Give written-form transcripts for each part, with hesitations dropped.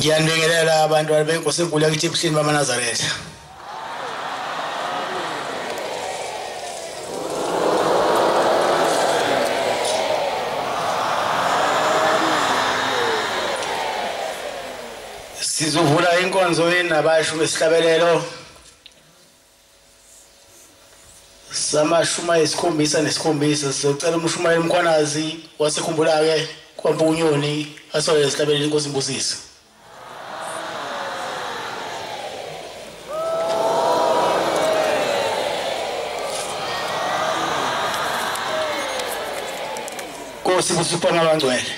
Ngiyanibingelela abantu benkosi enkulu yakithi ebuhleni bamaNazaretha. Sizovula inkonzo yenabasho besihlabelelo samashuma esikhombisa sizocela umshumayeli Mkhwanazi wasekhumbula-ke kwaMpunyoni asole isihlabelelo inkosi imbusisa. Nkosi busipha ngabangcwele.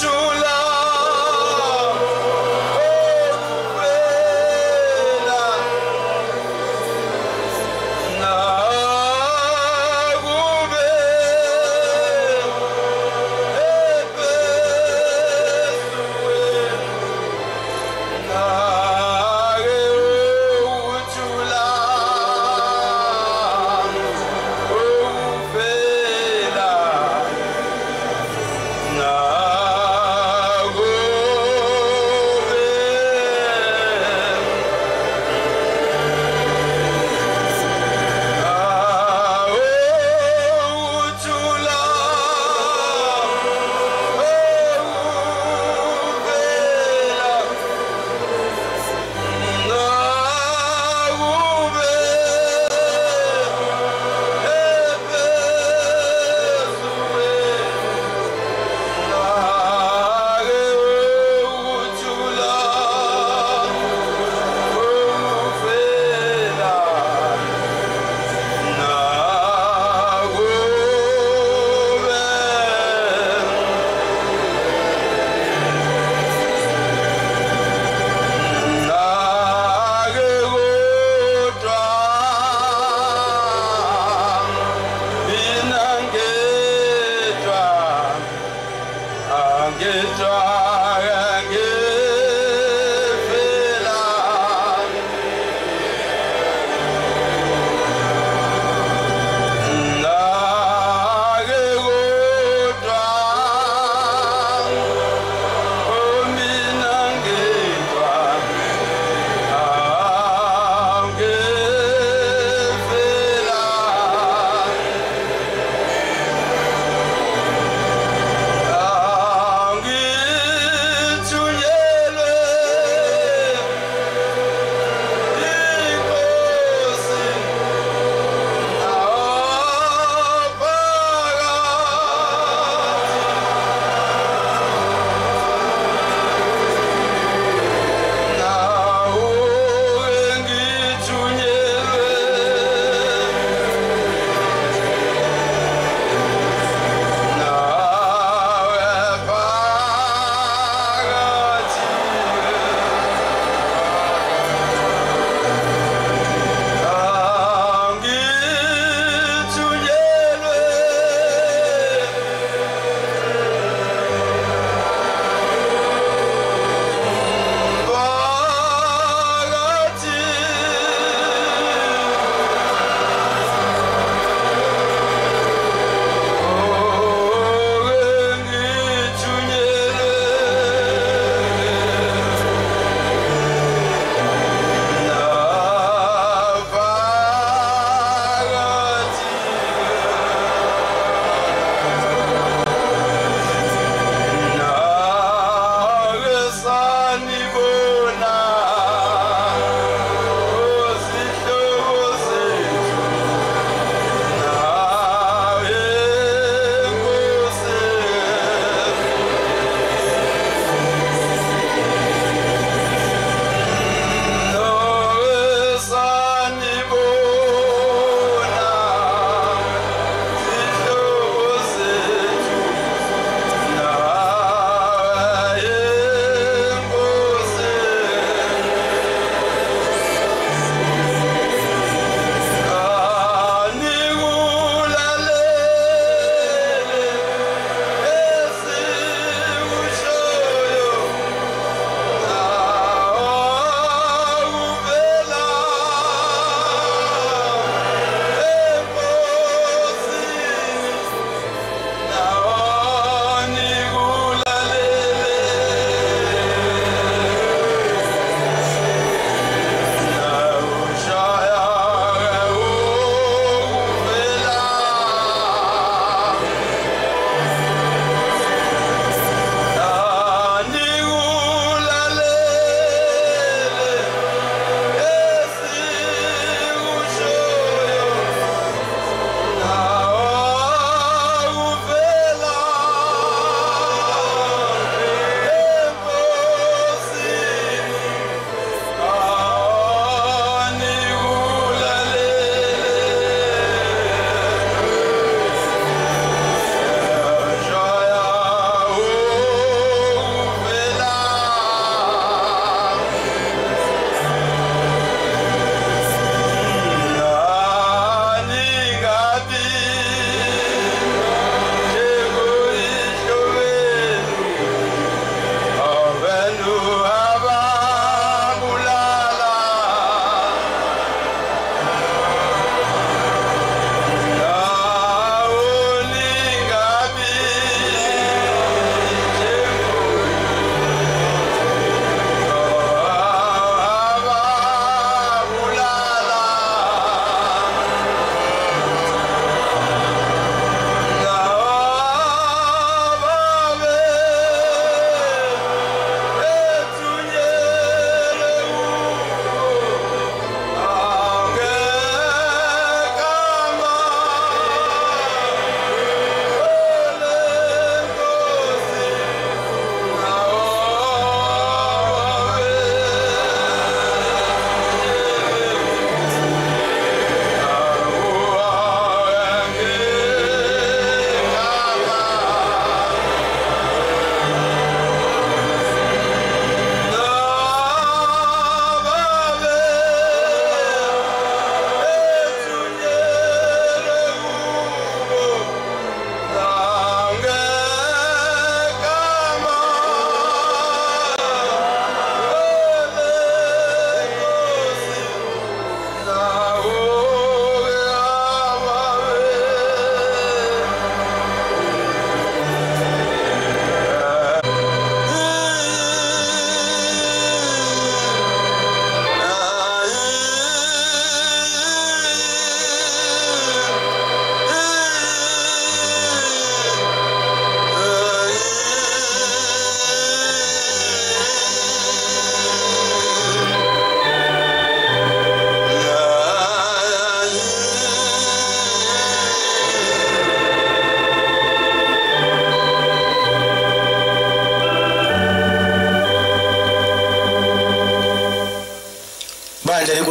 Chula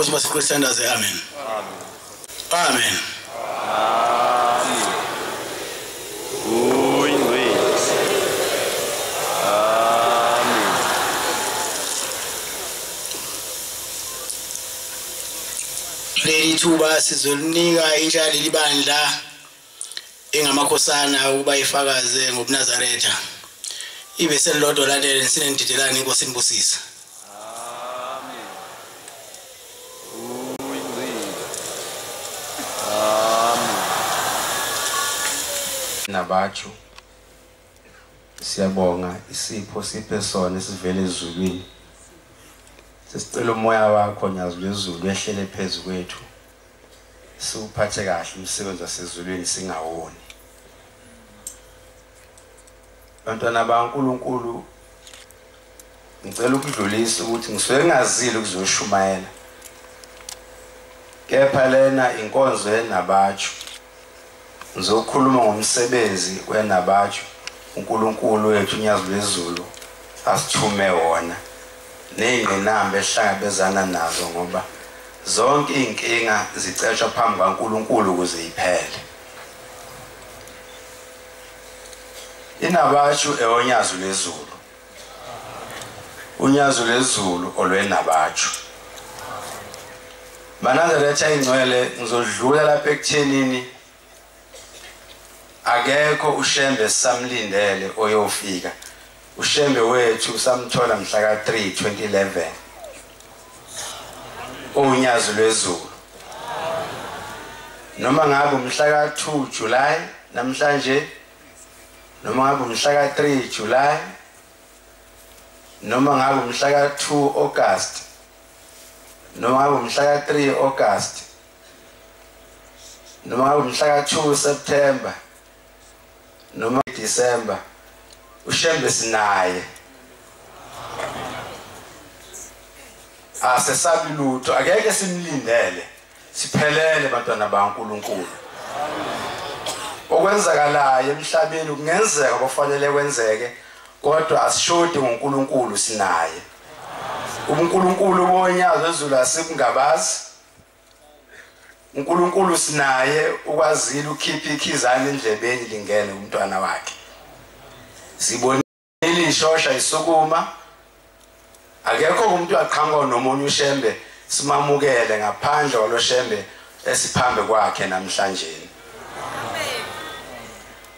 inkosi basiqhubeka sithandaze. Amen. Amen. Leli thuba sizolinika itshali libandla engamakhosana ukuba ifakaze ngobuNazaretha. Ibe selilodwa lalela sinendidelana inkosi inibusisa. Nabachu siyabonga isipho siphe sona esivele ezulwini. Sisicela umoya wakho nyazi lezulu ehlele phezulu kwethu. Siuphathe kahle umsebenzi wasezulwini singawoni. Bantwana baNkulunkulu ngicela ukudlulisa ukuthi ngisuke ngazile ukuzoshumayela. Kepha lena inkonzo yeNabachu. Ngizokhuluma ngomsebenzi weNabachu uNkulunkulu wethu nyazi lezulu asithume wona. Ney'ngqinamba ehlangabezana nazo ngoba zonke iy'nkinga zicetshwa phambi kaNkulunkulu ukuze iphele. iNabachu ewonyazo lezulu. Unyazo lezulu olweNabachu. Banazaretha ingcwele ngizodlula lapha ekuthenini akekho uShembe samlindele oyofika. uShembe wethu samthola mhla ka-3 2011 unyazo lwezulu. Noma ngabe umhla ka-2 July namhlanje, noma ngabe umhla ka-3 July, noma ngabe umhla ka-2 August, noma ngabe umhla ka-3 August, noma ngabe umhla ka-2 September, noma December, uShembe sinaye. Asesabi lutho, akeke simlindele siphelele bantwana baNkulunkulu. Okwenzakalayo emhlabeni kungenzeka kufanele kwenzeke, kodwa asishodi ngoNkulunkulu sinaye. uNkulunkulu wonyazo ezulu asikungabazi. uNkulunkulu sinaye ukwazile ukhipha ikhizana endlebeni lingene umntwana wakhe. Sibonile ishosha isukuma. Akekho umuntu aqhamuka nomunye uShembe simamukele ngaphandle kwalo Shembe esiphambe kwakhe namhlanje.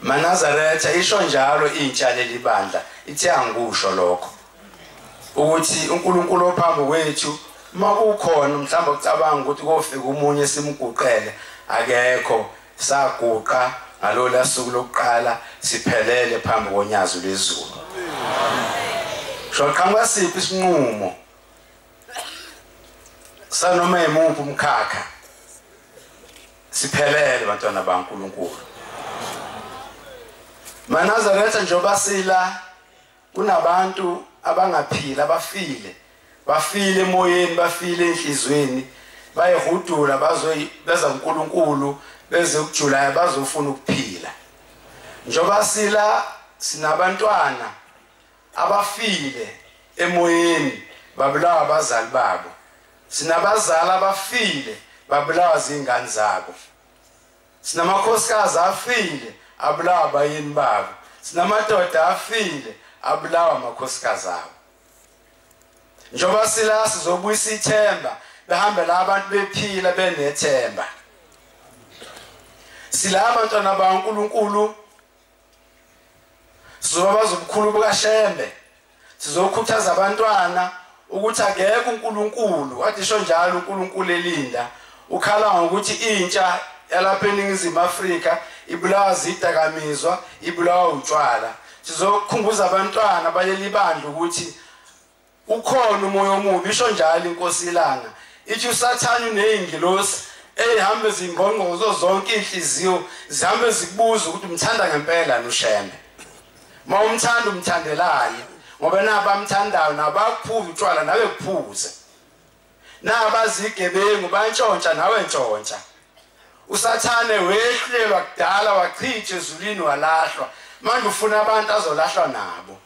Manazaretha isho njalo intshale libandla ithi angikusho lokho ukuthi uNkulunkulu ophambi kwethu makukhona mhlawumbe ukucabanga ukuthi kofika umunye simguqele, akekho. Saguqa ngalola suku lokuqala siphelele phambi konyazo lezulu. Shaqhamuka siphi isinqumo sanoma imuphi umkhakha siphelele bantwana baNkulunkulu. Manazaretha njoba sila kunabantu abangaphila bafile emoyeni, bafile enhlizweni, bayehudula beza uNkulunkulu beze kuJulayi bazofuna ukuphila. Njoba sila sinabantwana abafile emoyeni babulawa abazali babo. Sinabazali abafile babulawa zingane zabo. Sinamakhosikazi afile abulawa abayeni babo. Sinamadoda afile abulawa amakhosikazi abo. Njoba sila sizobuyisa ithemba behambe la abantu bephila benethemba. Sila abantwana baNkulunkulu sizobaza ubukhulu bukaShembe. Sizokhuthaza abantwana ukuthi akekho uNkulunkulu wathi njalo uNkulunkulu elinda ukhala ngokuthi intsha yalapha eNingizimu Afrika ibulawa zidakamizwa, ibulawa utshwala. Sizokhumbuza abantwana baleli bandla ukuthi ukhona umoya omubi. Isho njalo inkosi ilanga ithi uSathane uneyingilosi ezihambe zingqongqozo zonke inhliziyo zihambe zikubuza ukuthi umthanda ngempela noShembe. Mawumthanda umthandelani ngoba nabamthandayo nabakuphuza utshwala nawe kuphuze. Nabazigebengu bantshontsha nawe ntshontsha. uSathane wehlelwa kudala wachitha ezulwini walahlwa. Manje ufuna abantu azolahlwa nabo.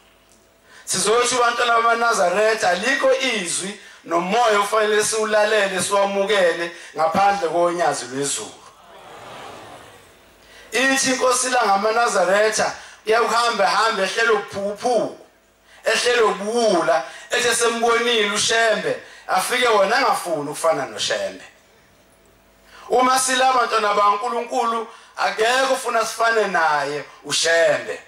Sizothi abantwana bamaNazaretha alikho izwi nomoya ufanele siwulalele siwamukele ngaphandle konyazi lwezulu. Ithi inkosi la ngamaNazaretha uyahamba hamba ehlelo uphuphu ehlelo ubuwula ethe sembonile uShembe afike wona angafuni ukufana noShembe. Uma sila abantwana baNkulunkulu akekho ufuna sifane naye uShembe.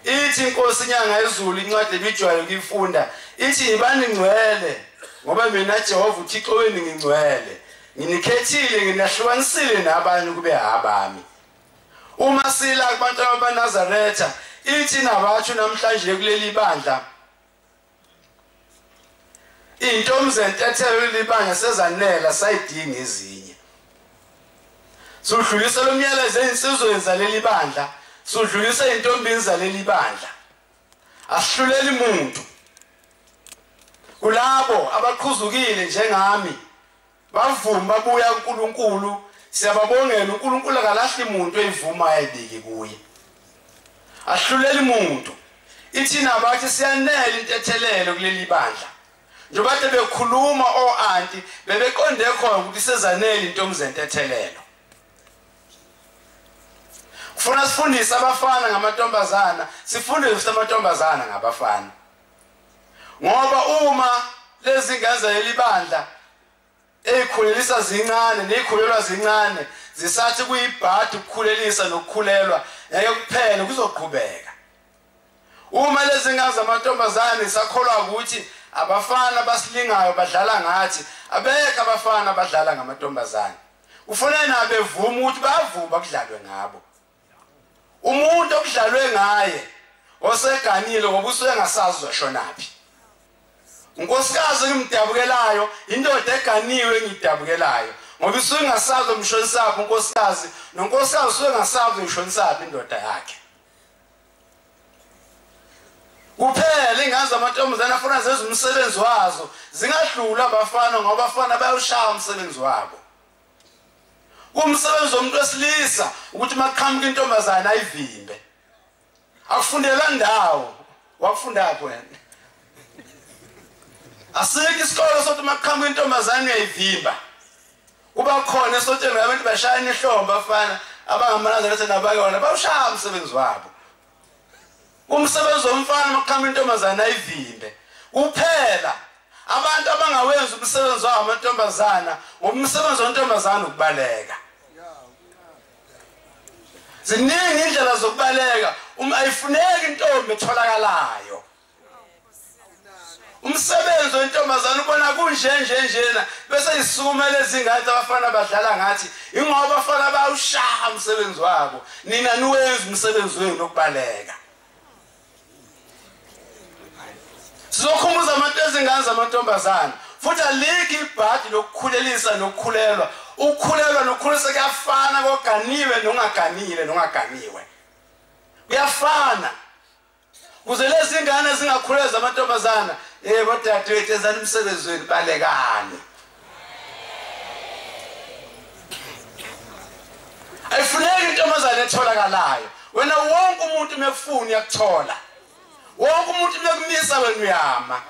Ithi inkosi inyanga yezulu incwadi ebijwayo ukuyifunda ithi yibani ngcwele ngoba mina Jehova uThixo wenu ngingcwele nginikhethile nginahlukanisile nabanye kube abami. Uma sila abantwana baNazaretha ithi nabathu namhlanje kuleli bandla intombi zentethelwe libandla sezanela sayidinga ezinye. Sudlulisa lo myalezo insizwe zaleli bandla sudlulisa intombi zaleli bandla asihluleli umuntu kulabo abaqhuzukile njengami bavuma babuya kuNkulunkulu siyababongela uNkulunkulu akalahli umuntu eyivuma ayibiki kuye asihluleli umuntu. Ithina bathi siyanela intethelelo kuleli bandla njengoba bekhuluma o-anti bebeqonde khona ukuthi sezanele intombi zentethelelo. Kufuna sifundise abafana ngamantombazana sifundise amantombazana ngabafana ngoba uma lezi ngane elibandla ezikhulelisa zincane nezikhulelwa zincane zisathi kuyibhadi ukukhulelisa nokukhulelwa yeke kuphela kuzoqhubeka. Uma lezi ngane zamantombazana isakholwa ukuthi abafana basilingayo badlala ngathi abekho abafana badlala ngamantombazana kufanele nabe vuma ukuthi bavuma kudlalwe ngabo. Umuntu okudlalwe ngaye oseganile ngoba usuke ngasazi uzashonaphi. Unkosikazi ngimdabukelayo indoda eganiwe ngidabukelayo ngoba usuke ngasazi umshonisaphi unkosikazi nonkosikazi usuke ngasazi umshonisaphi indoda yakhe. Kuphela ingane zamantombazana afuna zenze umsebenzi wazo zingadlula abafana ngoba abafana bayawushaya umsebenzi wabo. Umsebenzi womuntu wesilisa ukuthi maqhamuka intombazana ayivimbe. Akufundela ndawo wakufunda apho wena. Asikho isikolo sokuthi maqhamuka intombazana uyayivimba. Kuba khona sokuthi abantu bashaya ihlombe abafana abangamanazarete nabayona bawushaya umsebenzi wabo. Umsebenzi womfana maqhamuka intombazana ayivimbe. Kuphela abantu abangawenza umsebenzi wabo amantombazana umsebenzi wentombazana ukubaleka. Ziningi indlela zokubaleka uma ayifuneki intombi etholakalayo. Umsebenzi wentombazana ubona kunjenjena bese isuma lezi ngane abafana badlala ngathi ingoba abafana bayawushaya umsebenzi wabo nina niwenza umsebenzi wenu wokubaleka. Sizokhumbuza abantu ezingane zamantombazana futhi aliki ibhadi lokukhulelisa nokukhulelwa. Ukukhulelwa nokukhulisa kuyafana koganiwe nongaganile nongaganiwe. Kuyafana. Kuze lezi ngane zingakhuleza amantombazana bodadewethu ezani umsebenzi wenu balekani. Ayifuneki intombazana etholakalayo. Wena wonke umuntu mekufuna yakuthola. Wonke umuntu mekumisa wena uyama.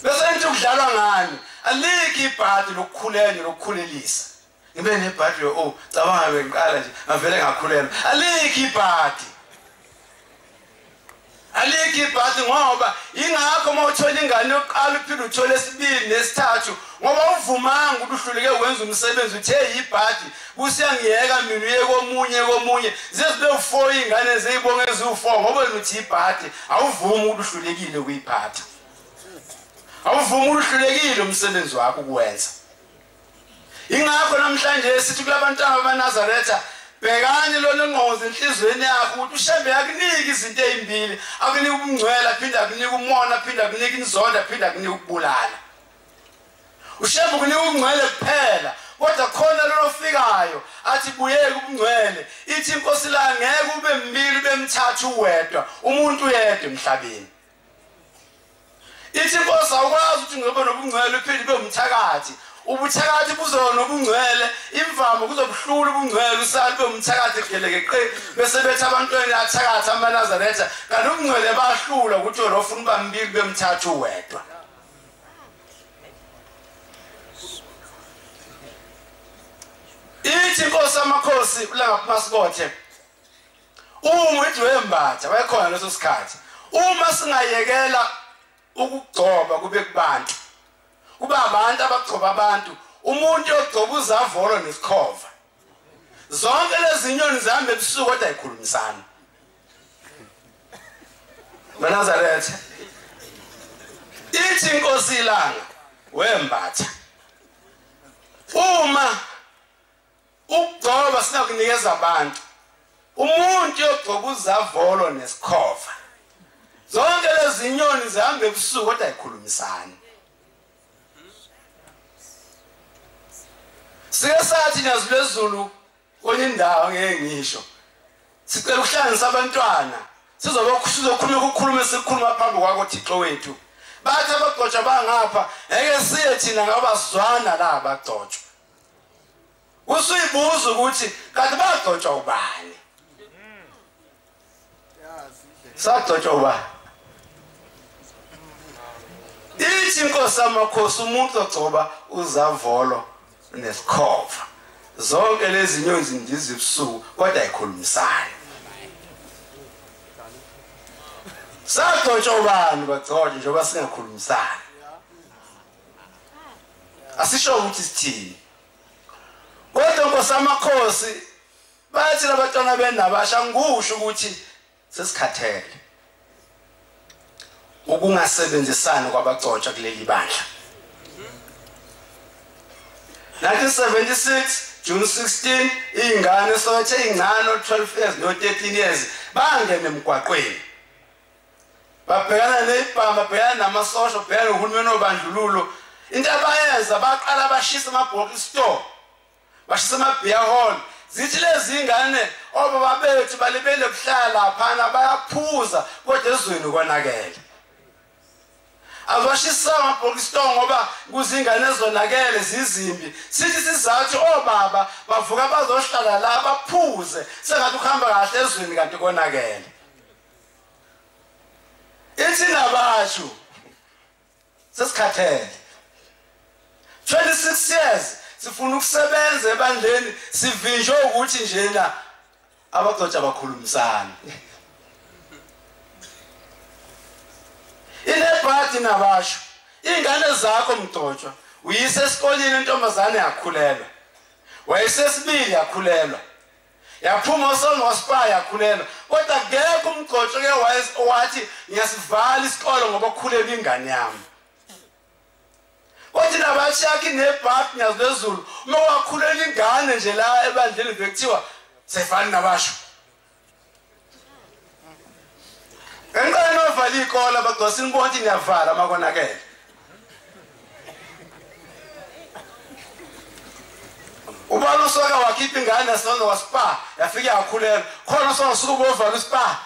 Bese into kudlalwa ngani? Aliki ibhadi lokukhulelwa lokukhulelisa. Ngibe nebhadi cabanga bengiqala nje ngavele ngakhulelwa. Aliki ibhadi. Aliki ibhadi ngoba ingakho uma uthola ingane yokuqala uphinde uthole esibili nesithathu ngoba uvumanga ukuthi uhluleke wenza umsebenzi uthe ibhadi kusiyangiyeka mina uye komunye zizibe u4 ingane zeyibonge eziwu4 ngoba wena uthi ibhadi awuvumi ukuthi uhlulekile ukuyiphatha. Awuvuma uhlulekile umsebenzi wakho ukwenza. Ingakho namhlanje sithi kulabantwana baNazaretha bhekani lona ngqozi enhlizweni yakho ukuthi uShembe yakunike izinto ezimbili akunike ubungcwele aphinde akunike umona aphinde akunike inzondo aphinde akunike ukubulala. uShembe ukunike ubungcwele kuphela kodwa khona lo ofikayo athi buyeke ubungcwele ithi inkosi la ngeke ube mbili bemthathu wedwa umuntu yedwa emhlabeni. Ithi inkosi awukwazi ukuthi ngoba nobungcwele uphinde ube umthakathi ubuthakathi buzona ubungcwele imvama kuzobuhlula ubungcwele usalube umthakathi egelekeqe bese bethi abantwana athakatha amaNazaretha kanti ubungcwele bahlula ukuthi wena ufuna bambili bemthathu wedwa. Ithi inkosi amakhosi uLangaphasikothe uma ithi wembatha wayekhona leso sikhathi uma singayekela ukugcoba kube kubantu kuba abantu abagcoba abantu umuntu ogcoba uzavolo nesikhova zonke lezi zinyoni zihambe ebusuku kodwa ayikhulumisana maNazaretha ithi inkosi ilanga wembatha uma ukugcoba sinakunikeza abantu umuntu ogcoba uzavolo nesikhova zonke lezi zinyoni zihambe ebusuku kodwa ayikhulumisana. Sike sathi nyazulezulu kwenye indawo ngeke ngisho sicela ukuhlanganisa abantwana sizokhuluma ukukhuluma phambi kwakho Thixo wethu bathi abagcotshwa bangapha ngeke siye thina ngabazwana la abagcotshwa usuyibuza ukuthi kanti bagcotshwa ubani sagcotshwa ubani ithi inkosi amakhosi umuntu ogcoba uzavolo nesikhova zonke lezi zinyoni zindiza ebusuku kodwa ayikhulumisani. Sagcotshwa ubani bagcotshwa njengoba singakhulumisani asisho ukuthi sithini kodwa inkosi amakhosi bathi labantwana benabasha ngusho ukuthi sesikhathele ukungasebenzisani kwabagcotshwa kuleli bandla. 1976 June 16 ingane sothe ingane 12 years no 13 years bangene emgwaqweni babhekana nebhamba babhekana namasosha babhekana nohulumeni obandlululo into abayenza baqala bashisa amabhoki store bashisa ama-beer hall zithi lezi ingane obaba bethu balibele kuhlala laphana bayaphuza kodwa ezweni konakele abashisa amabhoki store ngoba kuzingane ezonakele zizimbi sithi sizathu obaba bavuka bazohlala la baphuze sengathi ukuhamba kahle ezweni kanti konakele. Ithi nabasho sesikhathele 26 years sifuna ukusebenza ebandleni sivinjwe ukuthi njena abagcotshwa bakhulumisana inebhadi nabasho ingane zakho mgcotshwa uyise esikoleni intombazane yakhulelwa wayesesibili yakhulelwa yaphuma osongospa yakhulelwa kodwa ngeke umgcotshwa ke wathi ngiyasivala isikolo ngoba ukhulela ingane yami kodwa nabathi yakhe nebhadi nyazulezulu uma wakhulela ingane nje la ebandleni bekuthiwa sefani nabasho engane ovala ikola bagcosini bonke niyavala amakonakele ubalo soka wakhipha ingane yasonto waspa yafika yakhulela khona sonke suku bovala uspa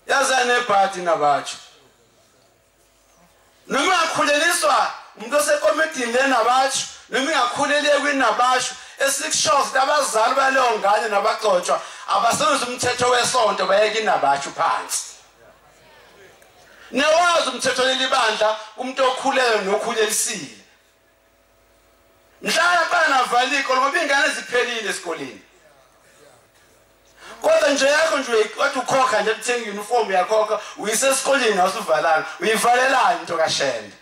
yazane ebhadi nabatsho noma yakhuleliswa umuntu osekomedini lenabatsho noma ingakhulele kwinabasho esikushows abazali baleyo ngane nabagcotshwa abasenza umthetho wesonto bayeke inabasho phansi newazi umthetho lelibandla umuntu okhulelwe nokhulelisile mhlala bana valiko ngoba ingane ziphelile esikoleni kodwa nje yakho nje wathi ukhokha nje uthenga uniform yakhokha uyise esikoleni awusuvalanga uyivalelani into kaShende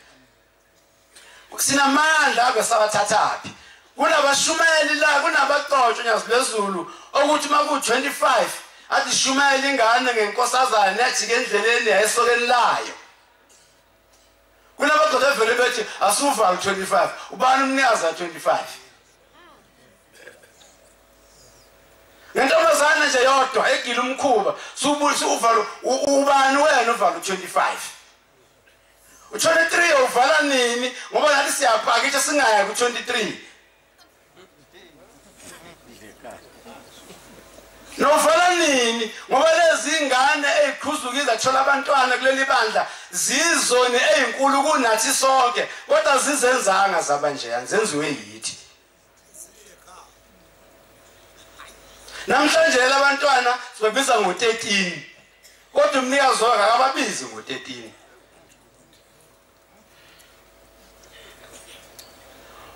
sinamandla abesabathathapi kunabashumeli la kunabagcotshwa nyazulezulu ukuthi maku 25 athi shumela ingane ngenkosazana yajika endleleni yayesokeni layo kunabagcotshwa vele bethi asuvala 25 ubani umnikazi 25 ngentombazana nje yodwa egila umkhuba subulisa uvalo ubani wena uvalo 25 u23 uvala nini ngoba nathi siyapakisha singaya ku23 Novala nini ngoba lezi ingane eziqhuzukiza thola abantwana kuleli bandla zizoni ezinkulu kunathi sonke kodwa zizenzanga zabanje zenziwe yithi. Namhlanje abantwana sibabiza ngo13 kodwa umnikazi wakhe akababizi ngo13.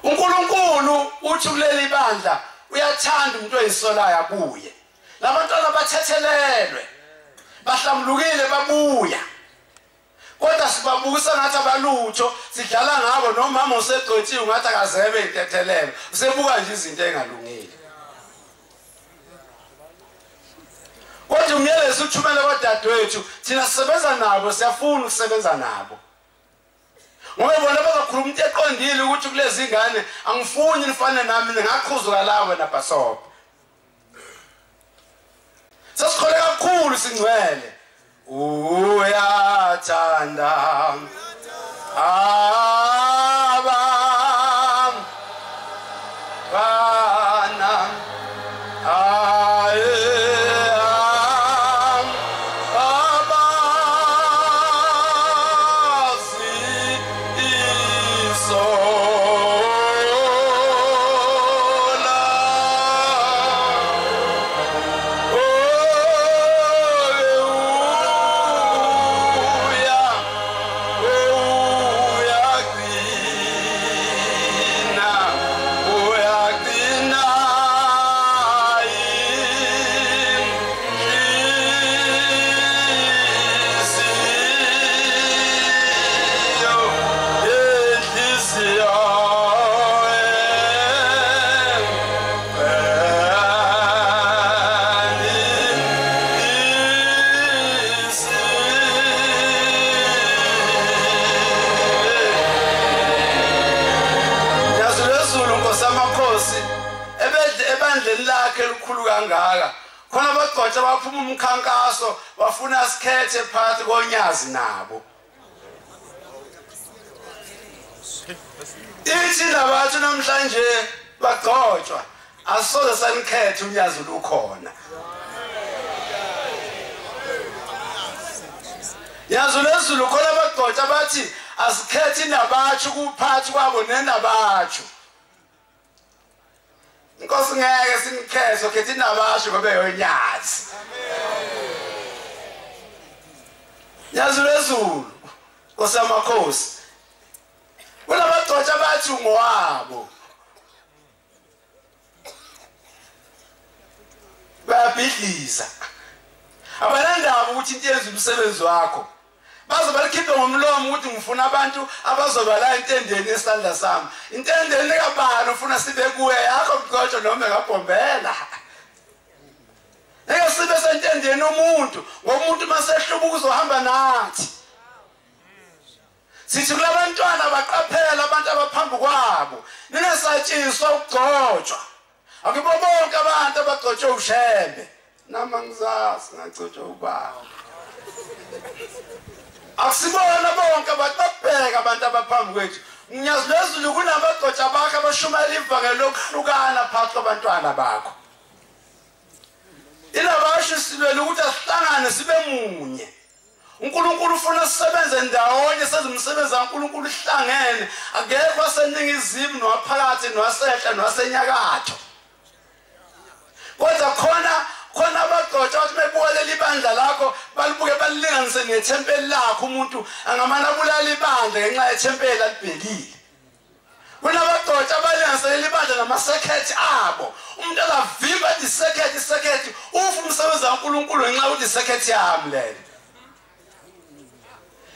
uNkulunkulu uthi kuleli bandla uyathanda umuntu oyisolayo abuye. Labantwana bathethelelwe bahlamlukile babuya kodwa sibabusa ngathi abalutho sidlala ngabo nomama usegcotshiwe ngathi akazebe intethelelo usebuka nje izinto engalungile. Kodwa umyalezo uthumele kodadewethu thina sisebenza nabo siyafuna ukusebenza nabo. Ngoba bona bazakhuluma into eqondile ukuthi kulezi ingane angifuni nifane nami ngaqhuzuka la wena Bhasopo. Sasikhole kakhulu singcwele uyathanda abafana khona bagcotha baphuma umkhankaso bafuna sikhethe phakathi konyazi nabo. Ithi labathu namhlanje bagcotshwa asoze sanikhethe unyazi lukhona. Yazi lezulu khona bagcotha bathi asikhethe nabatshu kuphathi kwabo nenabatshu. Inkosi ngeke sinikhethe okhethe nabasho ngoba eyonyazi. Yazi lezulu kosamakhosi. Kulabagcotha bathi ngowabo. Bayabhidliza. Abanandaba ukuthi into yenza umsebenzi wakho. Bazo balikhiphe ngomlomo ukuthi ngifuna abantu abazoba la entendeni esandla sami. Intendeni ekabani ufuna sibe kuwe yakho mgcotsho noma ngabhombela. Eke sibe sentendeni umuntu, ngomuntu masehlubuka uzohamba nathi. Sithi kulabantwana baqaphela abantu abaphambi kwabo. Ningasatshiswa ukugcotshwa. Akubo bonke abantu abagcotshwe ushembe. Nama ngizazi ngagcotshwa ubaba. Akusibona bonke abantu babheka abantu abaphambi kwethu. Ngiyazi lezulu kunabagcotshwa bakhe abashumayela ivangeli lokuhlukana phakathi kwabantwana bakho. Ilabasho silwela ukuthi asihlangane sibe munye. uNkulunkulu ufuna sisebenze ndawonye senze umsebenzi kaNkulunkulu ihlangene. Akekho waseningizimu nowaphakathi nowasehla nowasenyakatho. Kodwa khona abagcotshwa bathi bebuka leli bandla lakho balibuke balilinganise nethempeli lakho umuntu angamana bulala ibandla ngenxa yethempeli alibhekile. Kunabagcotshwa abalinganise leli bandla namasekhethi abo. Umuntu alavimba isekhethi ufa umsebenzi kaNkulunkulu ngenxa yokuthi isekhethi yami leli.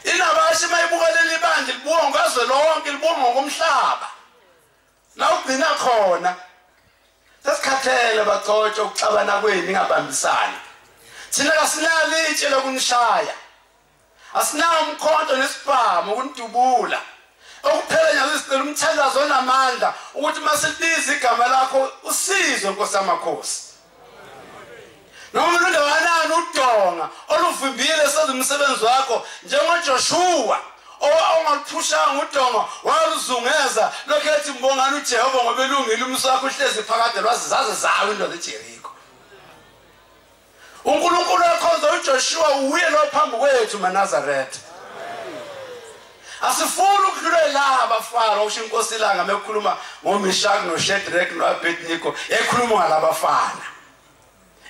Inabashi mayibuka leli bandla libuka ngazwe lonke libuka ngokomhlaba. La ugcina khona sesikhathele bagcotshwa ukuxabana kwenu ingabambisani. Thina kasinalo itshe lokunishaya. Asinawo umkhonto nesibhamu ukunidubula. Okuphela nje sicela umthandazo onamandla ukuthi masilibiza igama lakho usizwe Nkosi yamakhosi. Noma lundawanani udonga oluvimbile senze umsebenzi wakho njengoJoshua ongaliphusha ngudonga waluzungeza lokhethi mbongani uJehova ngoba elungile umso wakho uhlezi phakade lwazizaze zawo into zeJeriko. uNkulunkulu ekhonza uJoshua uye lo phambi kwethu maNazaretha. Asifuni ukudlulela abafana usho inkosi ilanga mekhuluma ngoMeshaki noShadrach noAbednego ekhuluma ngalabafana.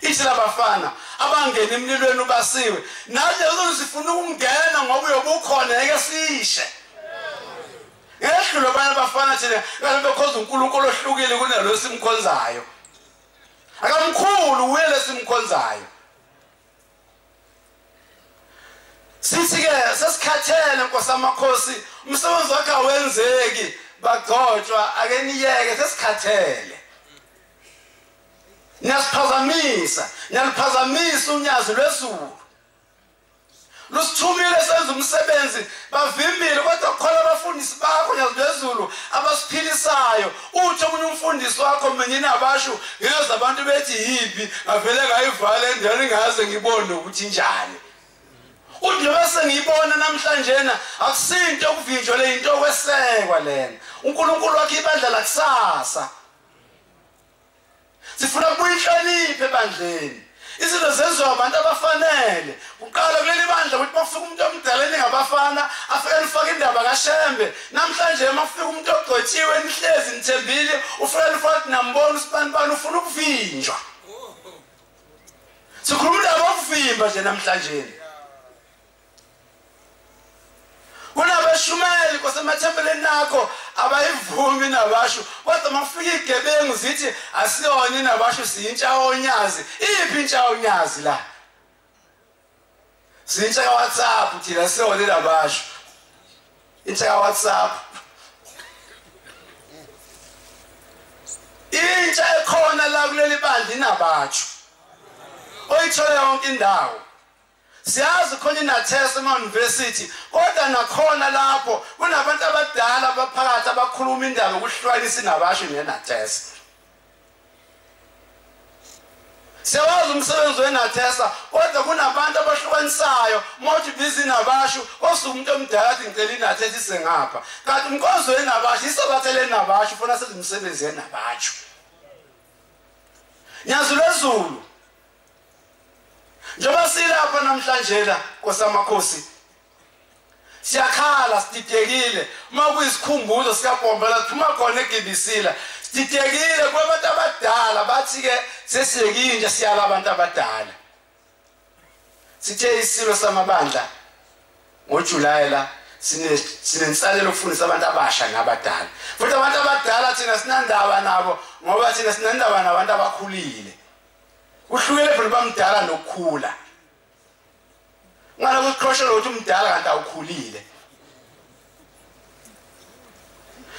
Ithi labafana abangena emlilweni ubasiwe naje uzosifuna ukungena ngoba uyobukhona ngeke sishe. Ngehlulo abanye abafana thina ngabe bekhonza uNkulunkulu ohlukile kunalo simkhonzayo. Akamkhulu uyele simkhonzayo. Sithi-ke sesikhathele Nkosi amakhosi umsebenzi wakhe awenzeki bagcotshwa ake niyeke sesikhathele. Niyaliphazamisa unyazi lwezulu. Lusithumile senza umsebenzi bavimbile kodwa khona abafundisi bakho nyazi lwezulu abasiphilisayo. Uthi omunye umfundisi wakho menyini abasho ngeze abantu bethi yipi ngavele ngayivale endaweni ngaze ngibone ukuthi njani. Uthi noma sengiyibona namhlanje akusinto okuvinjwa le into okwesekwa lena. uNkulunkulu wakhe ibandla lakusasa. Sifuna ukuyihlonipha ebandleni. Izinto zenziwa abantu abafanele. Uqala kuleli bandla ukuthi makufika umuntu omdala ningabafana afike nifake indaba kaShembe. Namhlanje makufika umuntu ogcotshiwe nihlezi nithembile ufuna lifathi nambona usibanibani ufuna ukuvinjwa. Sikhuluma indaba yokuvimba nje namhlanje. Kunabashumeli kwasemathempeleni nakho abayivumi nabasho kodwa makufika igebengu zithi asiyona nabasho siyintsha onyazi. Iphi intsha onyazi la? Siyintsha kaWhatsApp thina siyona nabasho. Intsha kaWhatsApp. Intsha ekhona la kuleli bandla inabatsho. Oyithola yonke indawo. Siyazi khona inathesa ema-university kodwa nakhona lapho kunabantu abadala abaphakathi abakhuluma indaba ukuhlukanisa nabasho nenathesa. Siyawazi umsebenzi wenathesa kodwa kunabantu abahlukanisayo mothi busy nabasho kosuke umuntu omdala athi ngicela inathesa isengapha kanti umnkozi wenabasho isobathele nabasho ufuna senze umsebenzi wenabasho. Nyazi lwezulu njengoba silapha namhlanje la Nkosi amakhosi siyakhala sididekile uma kuyisikhumbuzo siyabhombela phuma khona eGibisila sididekile kwabantu abadala bathi ke sesiyekinje siyala abantu abadala. Sithe isilo samabandla ngoJuly la sinensalelo ukufundisa abantu abasha nabadala. Futhi abantu abadala thina sinandaba nabo ngoba thina sinandaba nabantu abakhulile. Uhlukile phela bamdala nokukhula. Ngala ukuqhosha ukuthi umdala kanti awukhulile.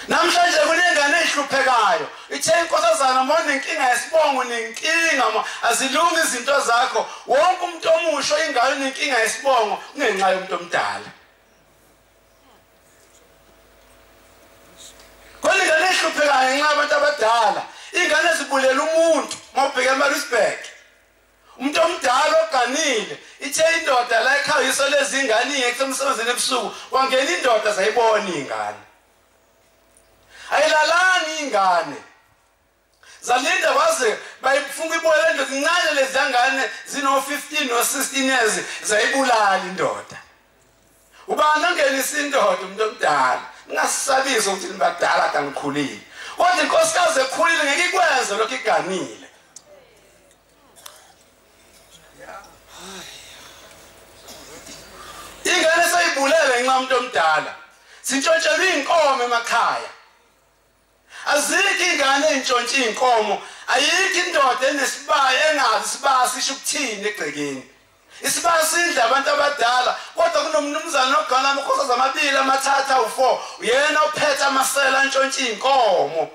Namhlanje kunengane ezihluphekayo. Ithe inkosazana manje inkinga yesibongo nenkinga azilungi izinto zakho. Wonke umuntu omusho ingane nenkinga yesibongo ngenxa yomuntu omdala. Kunengane ezihluphekayo ngenxa yabantu abadala. Ingane ezibulela umuntu mawubheka eMaritzburg. Umuntu omdala oganile ithe indoda la ekhaya isoleza ingane ekusemsebenzini ebusuku wangena indoda zayibona ingane. Ayilalani ingane. Zalinda waze bayifuna ibola indoda incane lezi ngane zino 15 no 16 years zayibulala indoda. Ubani angenisa indoda umuntu omdala. Ngasisabisa ukuthi nibadala kangikhulile. Kodwa inkosikazi ekhulile ngeke ikwenze lokho iganile. Ingane sayibulele ngenxa umuntu omdala. Sintshontshelwe inkomo emakhaya. Azikho ingane ezintshontshe inkomo, ayikho indoda enesibaya engazi isibaya sisho ukuthini egcekeni. Isibaya sidla abantu abadala, kodwa kunomnumzana ogana amakhosi amabili amathathu awu4, uyena ophethe amasela antshontshe inkomo.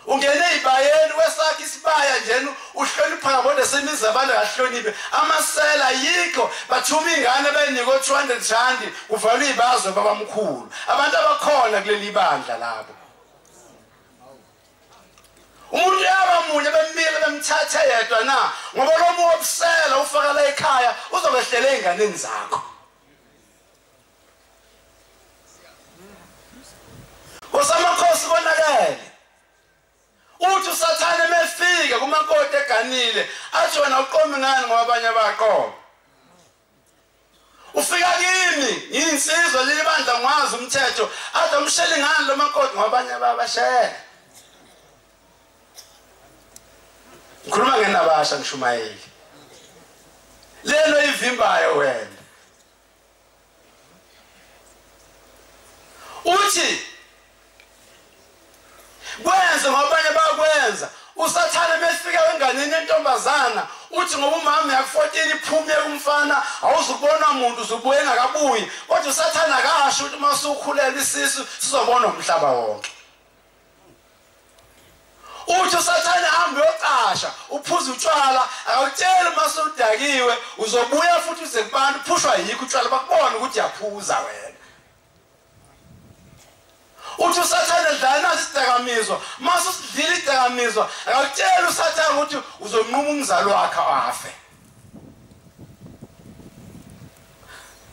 Ungene ibayeni wesakhe isibaya nje uhlonipha ngabona semizi abantu ahloniphe amasela yikho bathuma ingane beyinika 200 rand kuvalwe ibazwe babamkhulu abantu abakhona kuleli bandla labo. Umuntu yabamunye bembile bemthatha yedwa na ngoba lo muntu obusela ufaka la ekhaya uzobehlela einganeni zakho. Osamakhosi konakele. Uthi usathane mefika kumakoti edanile athi wena uqome ngani ngoba abanye bayaqoma. Ufika kimi yinsizwa leli bandla ngwazi umthetho athi umsheli ngani lo makoti ngoba abanye bayabashela. Ngikhuluma ngenabasha ngishumayeli. Lelo ivimbayo wena. Uthi kwenza ngoba abanye bayakwenza. Usathane mesifika wenganeni entombazana uthi ngoba umama yak14 iphume kumfana awuzubona umuntu uzubuye ngakabuyi kodwa usathana akasho ukuthi masukhulela isisu sizobona umhlaba wonke. Uthi usathane hambe yoqasha uphuza utshwala akakutshela masudakiwe uzobuya futhi uze kubantu phushwa yikho utshwala bakubona ukuthi yaphuza wena. Uthi usathane dlana isidakamizwa masusidlile isidakamizwa akakutshela usathane ukuthi uzonquma umzalo wakhe afe.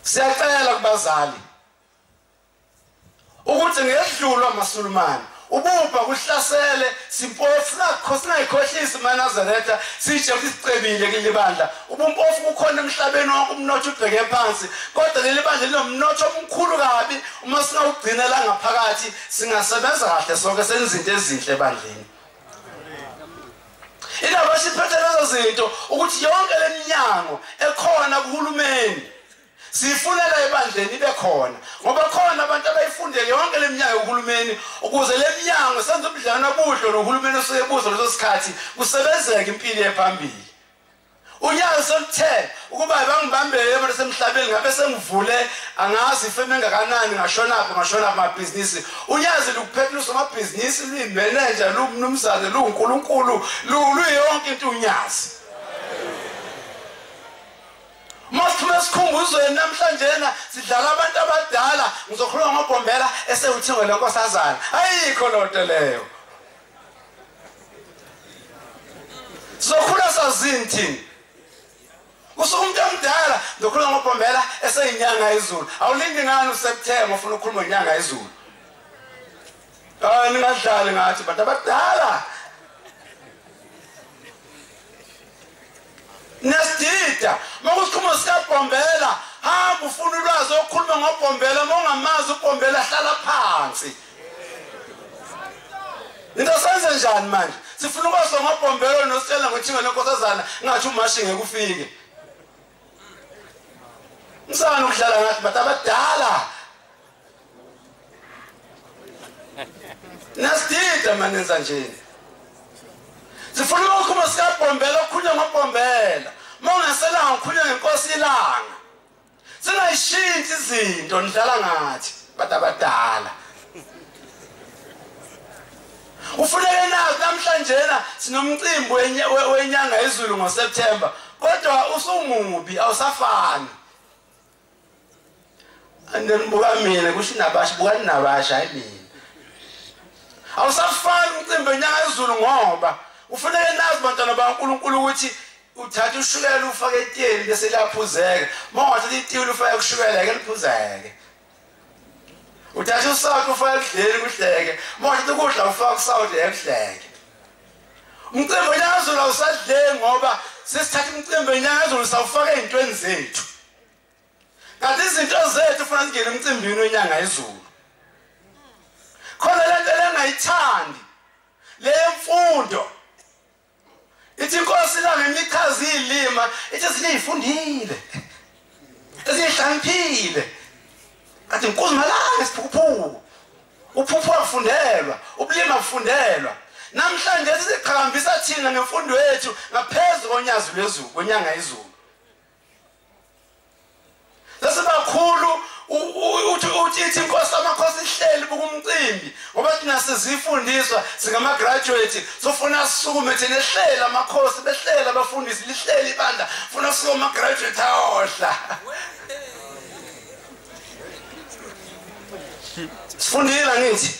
Siyacela kubazali ukuthi ngedlulwa masulumane ubupha kuhlasele simpofu nakho singayikhohlisi maNazaretha sitshe sicebile kilibandla ubumpofu kukhona emhlabeni wonke umnotho ubheke phansi kodwa leli bandla linomnotho omkhulu kabi uma singawugcina la ngaphakathi singasebenza kahle sonke senzinto ezinhle ebandleni. Indaba siphethe lezo zinto ukuthi yonke leminyango ekhona kuhulumeni sifunela ebandleni ibe khona ngoba khona abantu abayifundele yonke leminyango uhulumeni ukuze leminyango senze ubudlelwano obuhle nohulumeni osebuza leso sikhathi kusebenzeke impilo ephambili. Unyaka selithe ukuba bangibambele abantu semhlabeni ngabe sengivule angazi ifeme engakanani ngashona amabhizinisi. Unyazi lokuphethusa amabhizinisi luyimanager lumnumzane luNkulunkulu luyonke into unyazi. Masiphume sikhumbuzweni namhlanje sidlala abantu abadala ngizokhuluma ngoBhombela esewuthingwe lenkosazana ayikho lonto leyo. Sizokhula sazinthi usuku umuntu omdala ngizokhuluma ngoBhombela eseyinyanga izulu awulindi ngani uSeptember ufuna ukukhuluma inyanga izulu. Ningadlali ngathi bantu abadala Nesdida makusikhuma sikaBhombela hamba ufuna ulwazi okukhuluma ngoBhombela mongamazi uBhombela hlala phansi. Into senze njani manje sifuna ukwazi ngoBhombela nositshela ngothinga lenkosazana ngathi umashi ngeke ufike. Ngisana ukudlala ngathi bantu abadala Nesdida manenza nje sifuna ukukhuluma sikaBhombela okukhulunywa ngoBhombela mongasela ngikhulunywa ngenkosi ilanga singayishintsha izinto nidlala ngathi bantu abadala. Ufuneke nazi namhlanje sinomcimbi wenyanga izulu ngoSeptember kodwa usumubi awusafani. Andenibuka mina kusho nabasha bukani nabasha hayi mina. Awusafani umcimbi wenyanga izulu ngoba ufuneke nazi bantwana baNkulunkulu ukuthi uthatha ushukela ufake etiyeni bese liyaphuzeka mawathatha itiyeni ufake kushukela ke liphuzeke. Uthatha usawuthi ufake ekudleni kuhleke mawathatha ukudla ufake usawuthi ekuhleke. Umcimbi wenyanga izulu awusadleki ngoba sesithatha umcimbi wenyanga izulu sawufaka ezintweni zethu. Kanti izinto zethu ufuna zingene emcimbini wenyanga izulu. Khona lento engayithandi lemfundo ithi inkosi la ngemichazi ilima ithi siyifundile esihlaniphile kanti inkosi malanga siphuphu uphuphu wafundelwa ubulima bufundelwa namhlanje siziqhakambisa thina ngemfundo yethu ngaphezulu konyazi lwezulu konyanga izulu. Sesibakhulu uthi inkosi amakhosi ihleli bukumcimbi ngoba thina sizifundiswa singama graduate sofuna sisukume thina ehlela amakhosi behlela abafundisi lihleli ibandla funa sukuma graduate awodla sifundile ngithi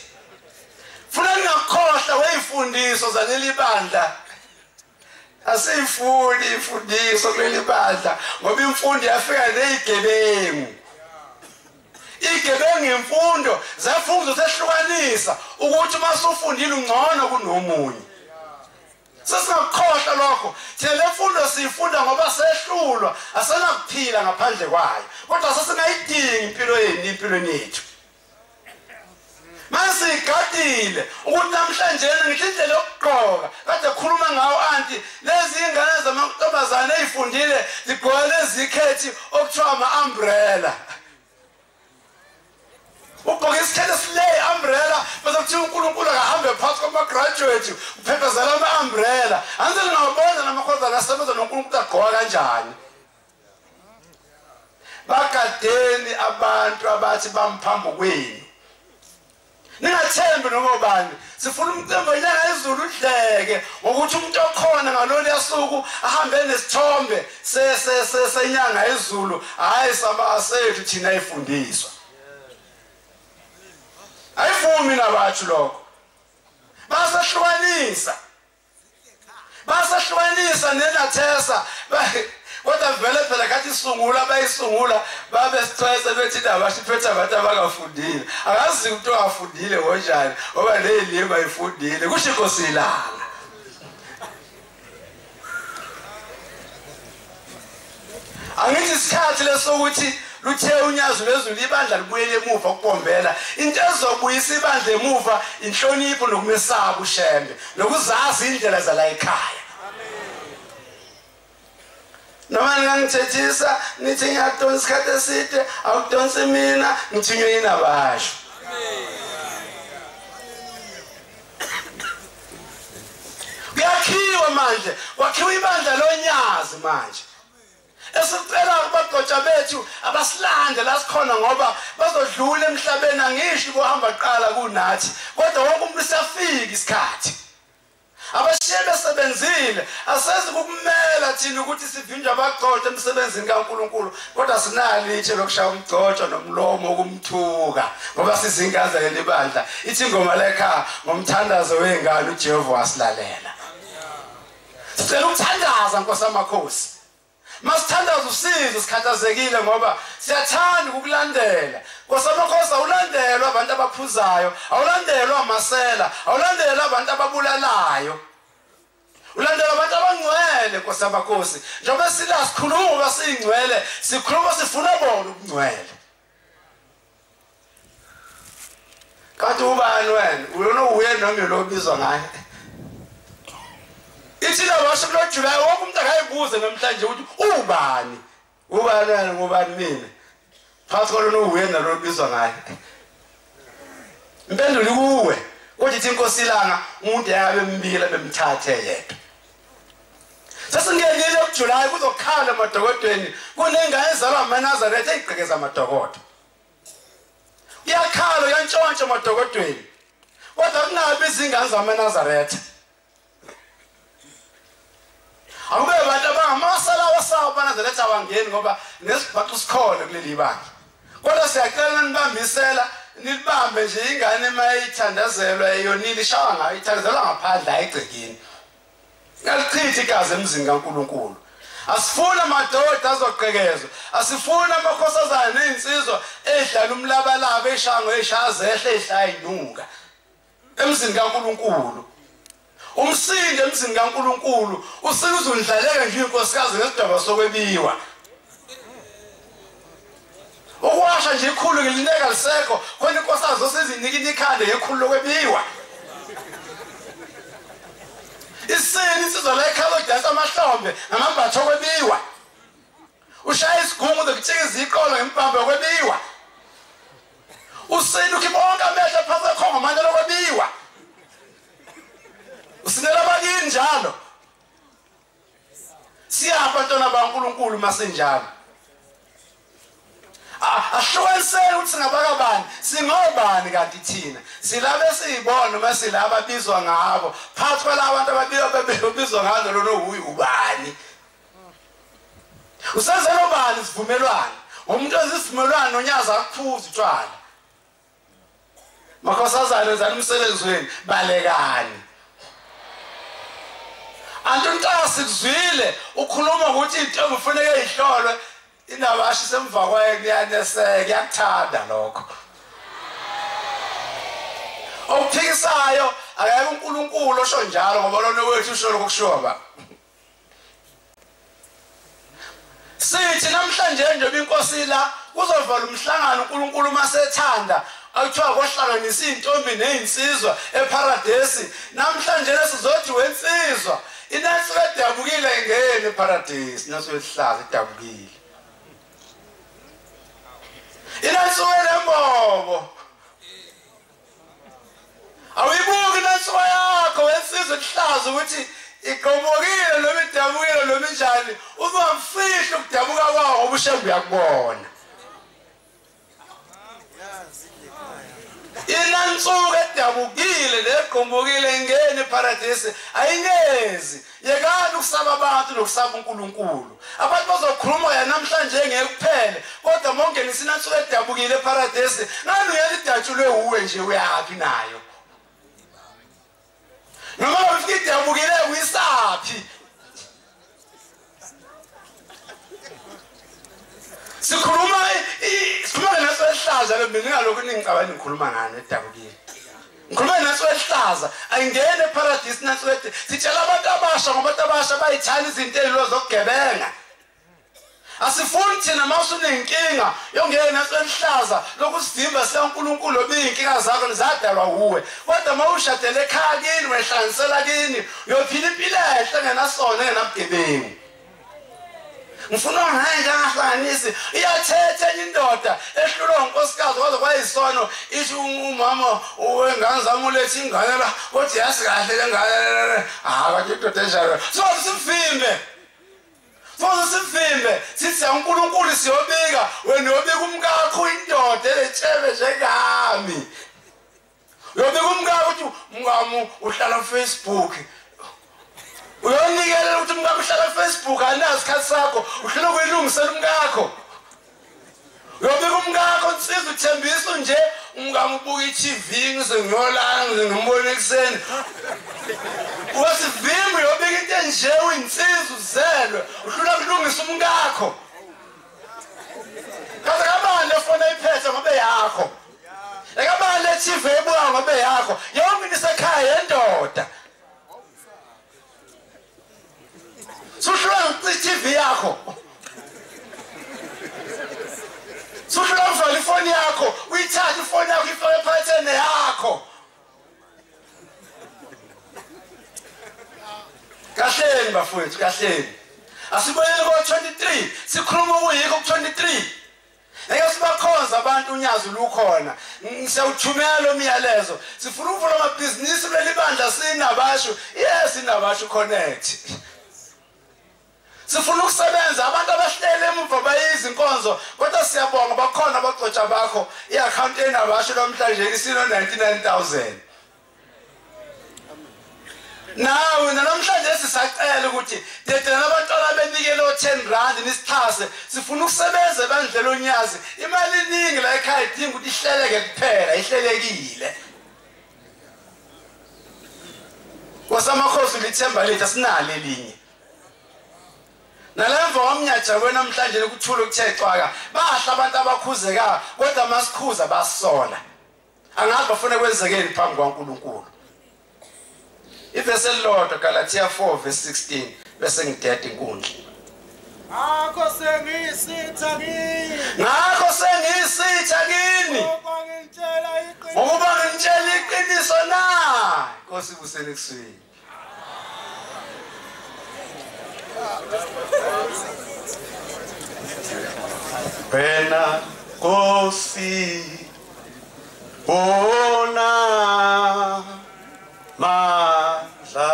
funa ngakhohla weyifundiso zaleli bandla asifuni imfundiso kuleli bandla ngoba imfundo yafika nezigebengu. Igebengu imfundo zafunzo sehlukanisa ukuthi masufundile ungcono kunomunye. Sesingakhohlwa lokho. Thina lemfundo siyifunda ngoba sehlulwa, asenakuphila ngaphandle kwayo. Kodwa sesingayidingi impilo yethu. Mase igadile ukuthi namhlanje ngithi indlela yokugqoka kade khuluma ngawo anti lezi ingane zamantombazane ezifundile zigqoka lezi ikhethi okuthiwa ama-umbrella. Ugqoka isikhethi esile umbrella bese kuthiwa uNkulunkulu akahambe phakathi kwama-graduate uphephezela ama-umbrella. Anze ngingabona namakhosana asebenza noNkulunkulu agqoka kanjani. Bagadeni abantu abathi bamphambo kwenu. Ningathembi noma ubani. Sifuna umcimbi wenyanga yezulu udleke ngokuthi umuntu okhona ngalolu yasuku ahambe nesithombe senyanga yezulu hayi sabasethu thina ifundiswa. Ayivumi nabathu lokho. Basahlukanisa nenathesa kodwa vele phela kathi isungula bayisungula babe stress bethi abasho phethe abantu abangafundile. Akazi umuntu ongafundile kanjani ngoba leli bayifundile kusho inkosi ilanga. Angithi isikhathi lesokuthi luthe unyazo lezulu ibandla libuyele emuva ukubombela. Into ezobuyisa ibandla emuva inhlonipho nokumesaba ushembe nokuzazi indlela zala ekhaya. Noma ngangithethisa nithi ngiyadonsa isikhathi eside awudonsi mina ngithinywe yini abasho. Kuyakhiwa manje kwakhiwa ibandla lonyazi manje. Esicela kubagqotsha bethu abasilande la sikhona ngoba bazodlula emhlabeni angisho bohamba qala kunathi kodwa wonke umuntu usafika isikhathi. Abashiye besebenzile asezi kukumela thina ukuthi sivinjwe abagqotsha emsebenzini kaNkulunkulu kodwa sinalo itshe lokushaya umgcotsho nomlomo okumthuka ngoba sizingazele ibandla ithi ingoma lekha ngomthandazo wengane uJehova wasilalela. Sicela ukuthandaza Nkosi amakhosi. Masithandaza usizo sikhathazekile ngoba siyathanda ukukulandela. Nkosi amakhosi awulandelwa abantu abaphuzayo, awulandelwa amasela, awulandelwa abantu ababulalayo. Ulandela abantu abangcwele Nkosi amakhosi. Njengoba sila sikhuluma ngoba siyingcwele, sikhuluma sifuna bona ubungcwele. Kanti ubani wena? Uyona uye noma lobizwa ngaye. Ithina basho lo July wonke umuntu akayibuze namhlanje ukuthi ubani? Ubani wena ngobani mina? Phakathi kolona uwena lo bizwa ngaye. Impendulo kuwe. Kodwa ithi inkosi ilanga umuntu yakabe mbila bemthathe yedwa. Sesingenile kuJuly kuzokhala emadokodweni kunengane ezalwa amaNazaretha eziqhekeza amadokodo. Iyakhala uyantshontsha emadokodweni. Kodwa kungabe izingane zamaNazaretha. Akube abantu abangamasala wasaba amaNazaretha awangeni ngoba nesibhaxu sikhona kuleli bandla. Kodwa siyacela nibambisela nilibambe nje ingane mayithandazelwa eyonile ishawa ngayo ithandazelwa ngaphandle ayigcekeni. Ngalichithi igazi emzini kaNkulunkulu. Asifuna amadoda azoqhekezwa. Asifuna amakhosazana nezinsizwa edlala umlabalaba eshango eshaza ehle ehlayinuka. Emzini kaNkulunkulu. Umsinde emzini kaNkulunkulu usiza undlaleka nje inkosikazi nesidaba sokwebiwa. Ukwasha nje ikhulu ngelineka lisekho khona inkosikazi osizinika ikhande ngekhulu lokwebiwa. Isini insizwa la ekhalo dansa amahlombe ngamambatho okwebiwa. Ushaya isigungu zokuthikisa iqolo ngempambo yokwebiwa. Usini ukhipha wonke amehlo phansi ekhongo manje lokwebiwa. Usinela bakini njalo. Siyapha ntona baNkulunkulu masenjalo. Ahlukanisele ukuthi singabakabani, singobani kanti thina. Silabe siyibona masilaba bizwa ngabo. Phakathi kwalabantu ababizwa ngazo lona ubani. Usenzela ubani sivumelwano. Umuntu ozisivumelwano nonyaza akuphuza utshwala. Makhosazana zani umsebenzweni balekani. Antuntasi kuzwile ukhuluma ukuthi into kufanele ihlolwe indaba ashise emva kwaye kuyaneseka kuyakuthanda lokho. Ophikisayo akekho uNkulunkulu osho njalo ngoba lona wethu usho lokho kushiwo ba. Sithi namhlanje nje inkosi la kuzovala umhlangano uNkulunkulu masethanda akuthiwa kohlanganisa intombi nezinsizwa eparadesi namhlanje sizothi wensizwa inasuke edabukile ngene eparadesi nasuke ehlaza edabukile inasuke lembobo awibuki nasuke yakho wensizwa ehlaza ukuthi iqomokile noma idabukile noma njani uzamfihla ukudabuka kwawo ubushengu uyakubona inansuke edabukile neqombokile ngene eparadesi ayingezi yekani ukusaba abantu nokusaba uNkulunkulu abantu bazokhuluma yena namhlanje ngekuphele kodwa monke nisinansuke edabukile eparadesi ngani uyalidatshulwe uwe nje uyapi nayo noma ufike idabukile kuyisaphi sikhuluma naso ehlaza mina ngalokho ningicabani ngikhuluma ngani edabukile ngikhuluma naso ehlaza ayingene eparadise naso ethi sitshela abantu abasha ngoba abantu abasha bayithanda izinto ezilozokugebenga asifuni thina mawusunenkinga yongene naso ehlaza lokusidimba seNkulunkulu obiyinkinga zakho nizadalwa uwe kodwa mawushadele ekhaya kini wehlanganisela kini uyophila impilo ehle ngenasona engenabugebengu ngifuna ngaye ngahlanganisi iyathetha indoda ehlulwa unkosikazi kwaze kwayisono ithi umama wengane zami ulethi ingane la kodwa yasi kahle lengane bathi indoda enjalo simfimbe sithi uNkulunkulu siyobika wena uyobika umkakho indoda eletshebe njengami uyobika umkakho uthi umngamo uhlala Facebook uyonikela ukuthi umkakho uhlala Facebook anazi isikhathi sakho uhlelo kwelungisela umkakho uyobika umkakho nsizwe uthembisa nje umngamo ubuka iTV ngizengiyolala ngimbone ekseni wasivimbi uyobika into enje uyinsizwe uzelwe uhlula kulungisa umkakho kaze kabani lefona iphethe ngobe yakho ekabani le TV ebuka ngobe yakho yonke nisekhaya yendoda suhlula iTV yakho suhlula uvale ifoni yakho uyithathe ifoni yakho ifake ephatheni yakho kahleni bafowethu kahleni asibonele ko23 sikhuluma kuyikho ku23 eke sibakhonza abantu unyazi lukhona siyawuthumela lo myalezo sifuna ukuvula amabhizinisi belibandla sinabasho yes sinabasho connect sifuna ukusebenza abantu abahlele emva bayizinkonzo kodwa siyabonga bakhona abagcotsha bakho iaccount enabasho namhlanje isino 99000 nawe namhlanje sisacela ukuthi dedela abantwana benikele o10 nisixhase sifuna ukusebenza ebandlela onyazi imali iningi la ekhaya idinga ukuthi ihleleke kuphela ihlelekile wasamakhosi lithemba lethu asinalo elinye nalemva wamnyatsha wena namhlanje ukuthula ukuthe xwaka bahla abantu abakhuzeka kodwa masikhuza basola angazi bafuna kwenzekeni phambi kwaNkulunkulu ivesi elilodwa Galatia 4:16 bese ngideda inkundla ngakho sengiyisitha kini ngoba ngintshela iqiniso na Nkosi busele kusweni wena Nkosi bona mandla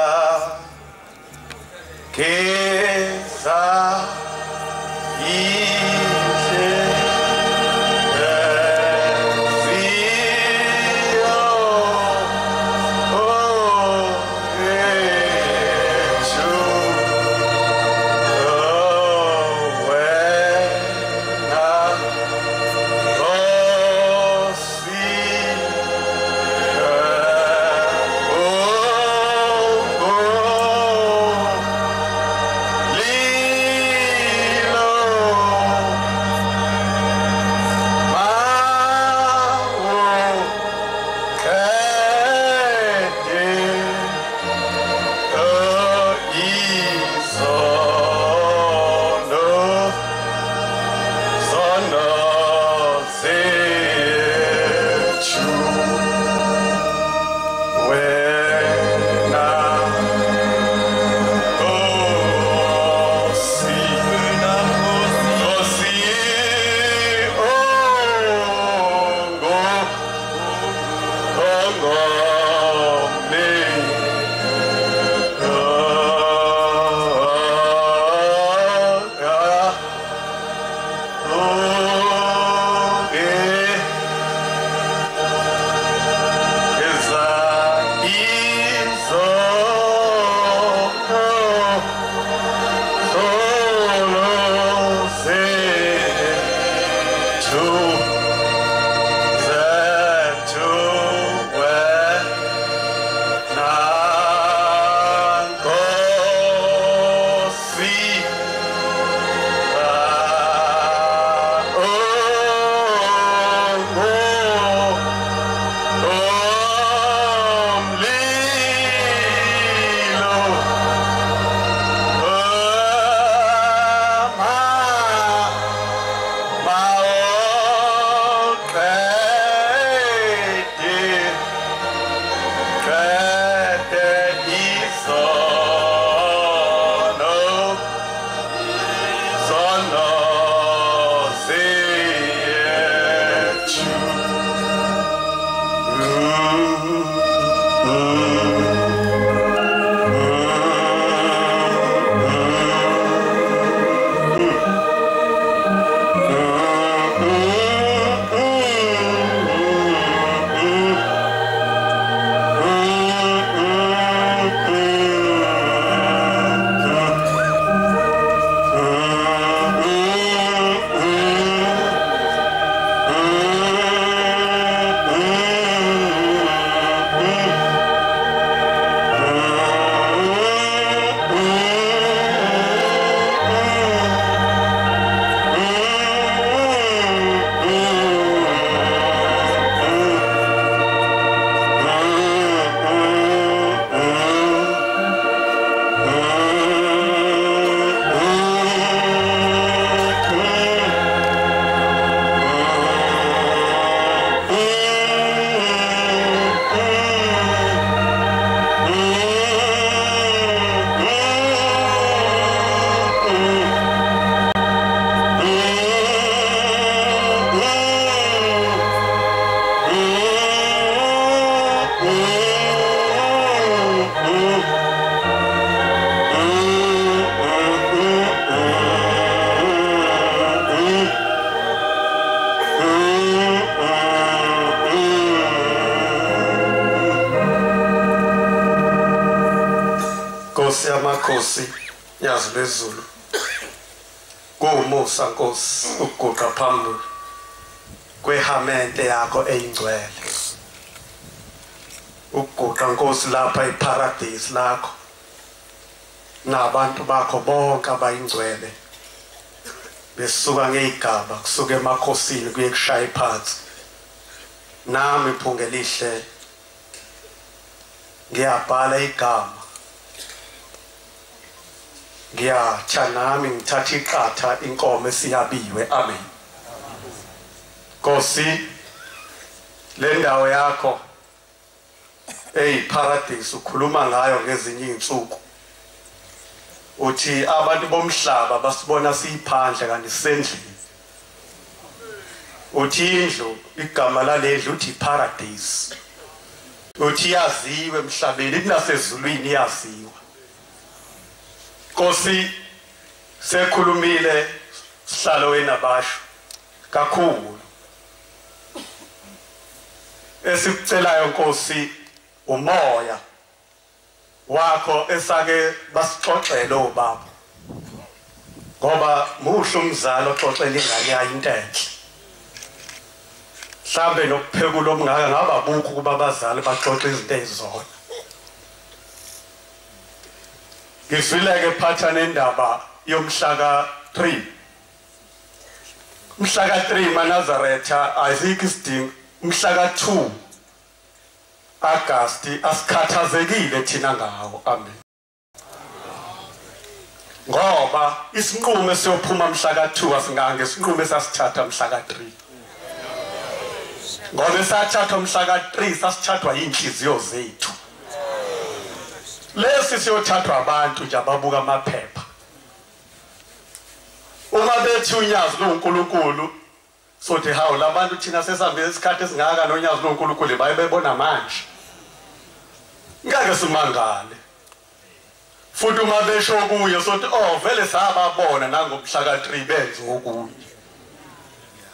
keza Nkosi yamakhosi yazi lezulu kuwumusa Nkosi ukuguqa phambili kwehamente yakho eyingcwele ukuguqa Nkosi lapha eparadise lakho nabantu bakho bonke abayingcwele besuka ngezigaba kusuka emakhosini kuye kushaya phansi nami iphungelihle ngiyabhala igama ngiyacha nami ngithatha iqatha inkomo esiyabiwe amen Nkosi le ndawo yakho paradise ukhuluma ngayo ngezinye izinsuku uthi abantu bomhlaba basibona siyiphandle kanti sendlini uthi indlu igama lalendlu uthi paradise uthi yaziwe emhlabeni kunasezulwini yaziwa Nkosi sekhulumile sihlalo wena basho kakhulu esikucelayo Nkosi umoya wakho esake basixoxele obaba ngoba muhle umzalo oxoxela ingane yayo into enhle mhlambe nokuphekula omngaka ngaba bukho kuba abazali baxoxe izinto ezizona ngizwileke phathana endaba yomhlaka 3 umhlaka 3 maNazaretha ayikho isidingo umhlaka 2 August asikhathazekile thina ngawo amen ngoba isinqumo esiyophuma mhlaka 2 asingange isinqumo esasithatha mhlaka 3 ngoba esathatha mhlaka 3 sasithathwa inhliziyo zethu lesi siyothathwa abantu nje ababuka amaphepha uma bethi unyazi loNkulunkulu sothi hawo labantu thina sesambe isikhathi esingaka nonyazi loNkulunkulu bayebona manje ngeke simangale futhi uma besho kuye sothi oh vele sababona nangomhlaka 3 benze ngokunye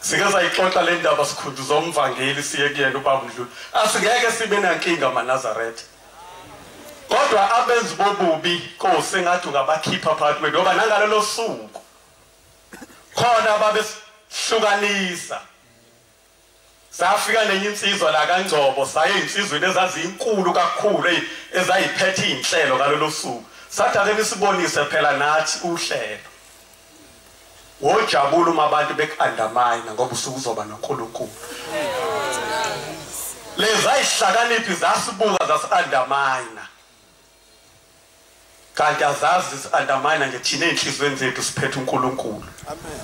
sike sayixoxa le ndaba sikhunduza umvangeli siye kuyena ubaba uNdluli asingeke sibe nankinga maNazaretha kodwa abenzi bobubi Nkosi ngathi ungabakhipha phakathi kwethu ngoba nangalelo suku khona babesihlukanisa safika nenye insizwa la kaNgcobo saye insizweni ezazinkulu kakhulu ezayiphethe inhlelo ngalelo suku sathi ake sibonise phela nathi uhlelo wojabula uma abantu bekuandamine ngoba usuku uzoba noNkulunkulu leza ihlakaniphi zasibuka zasiandamine kanti azazi zisiandamine nje thina enhlizweni zethu siphethe uNkulunkulu amen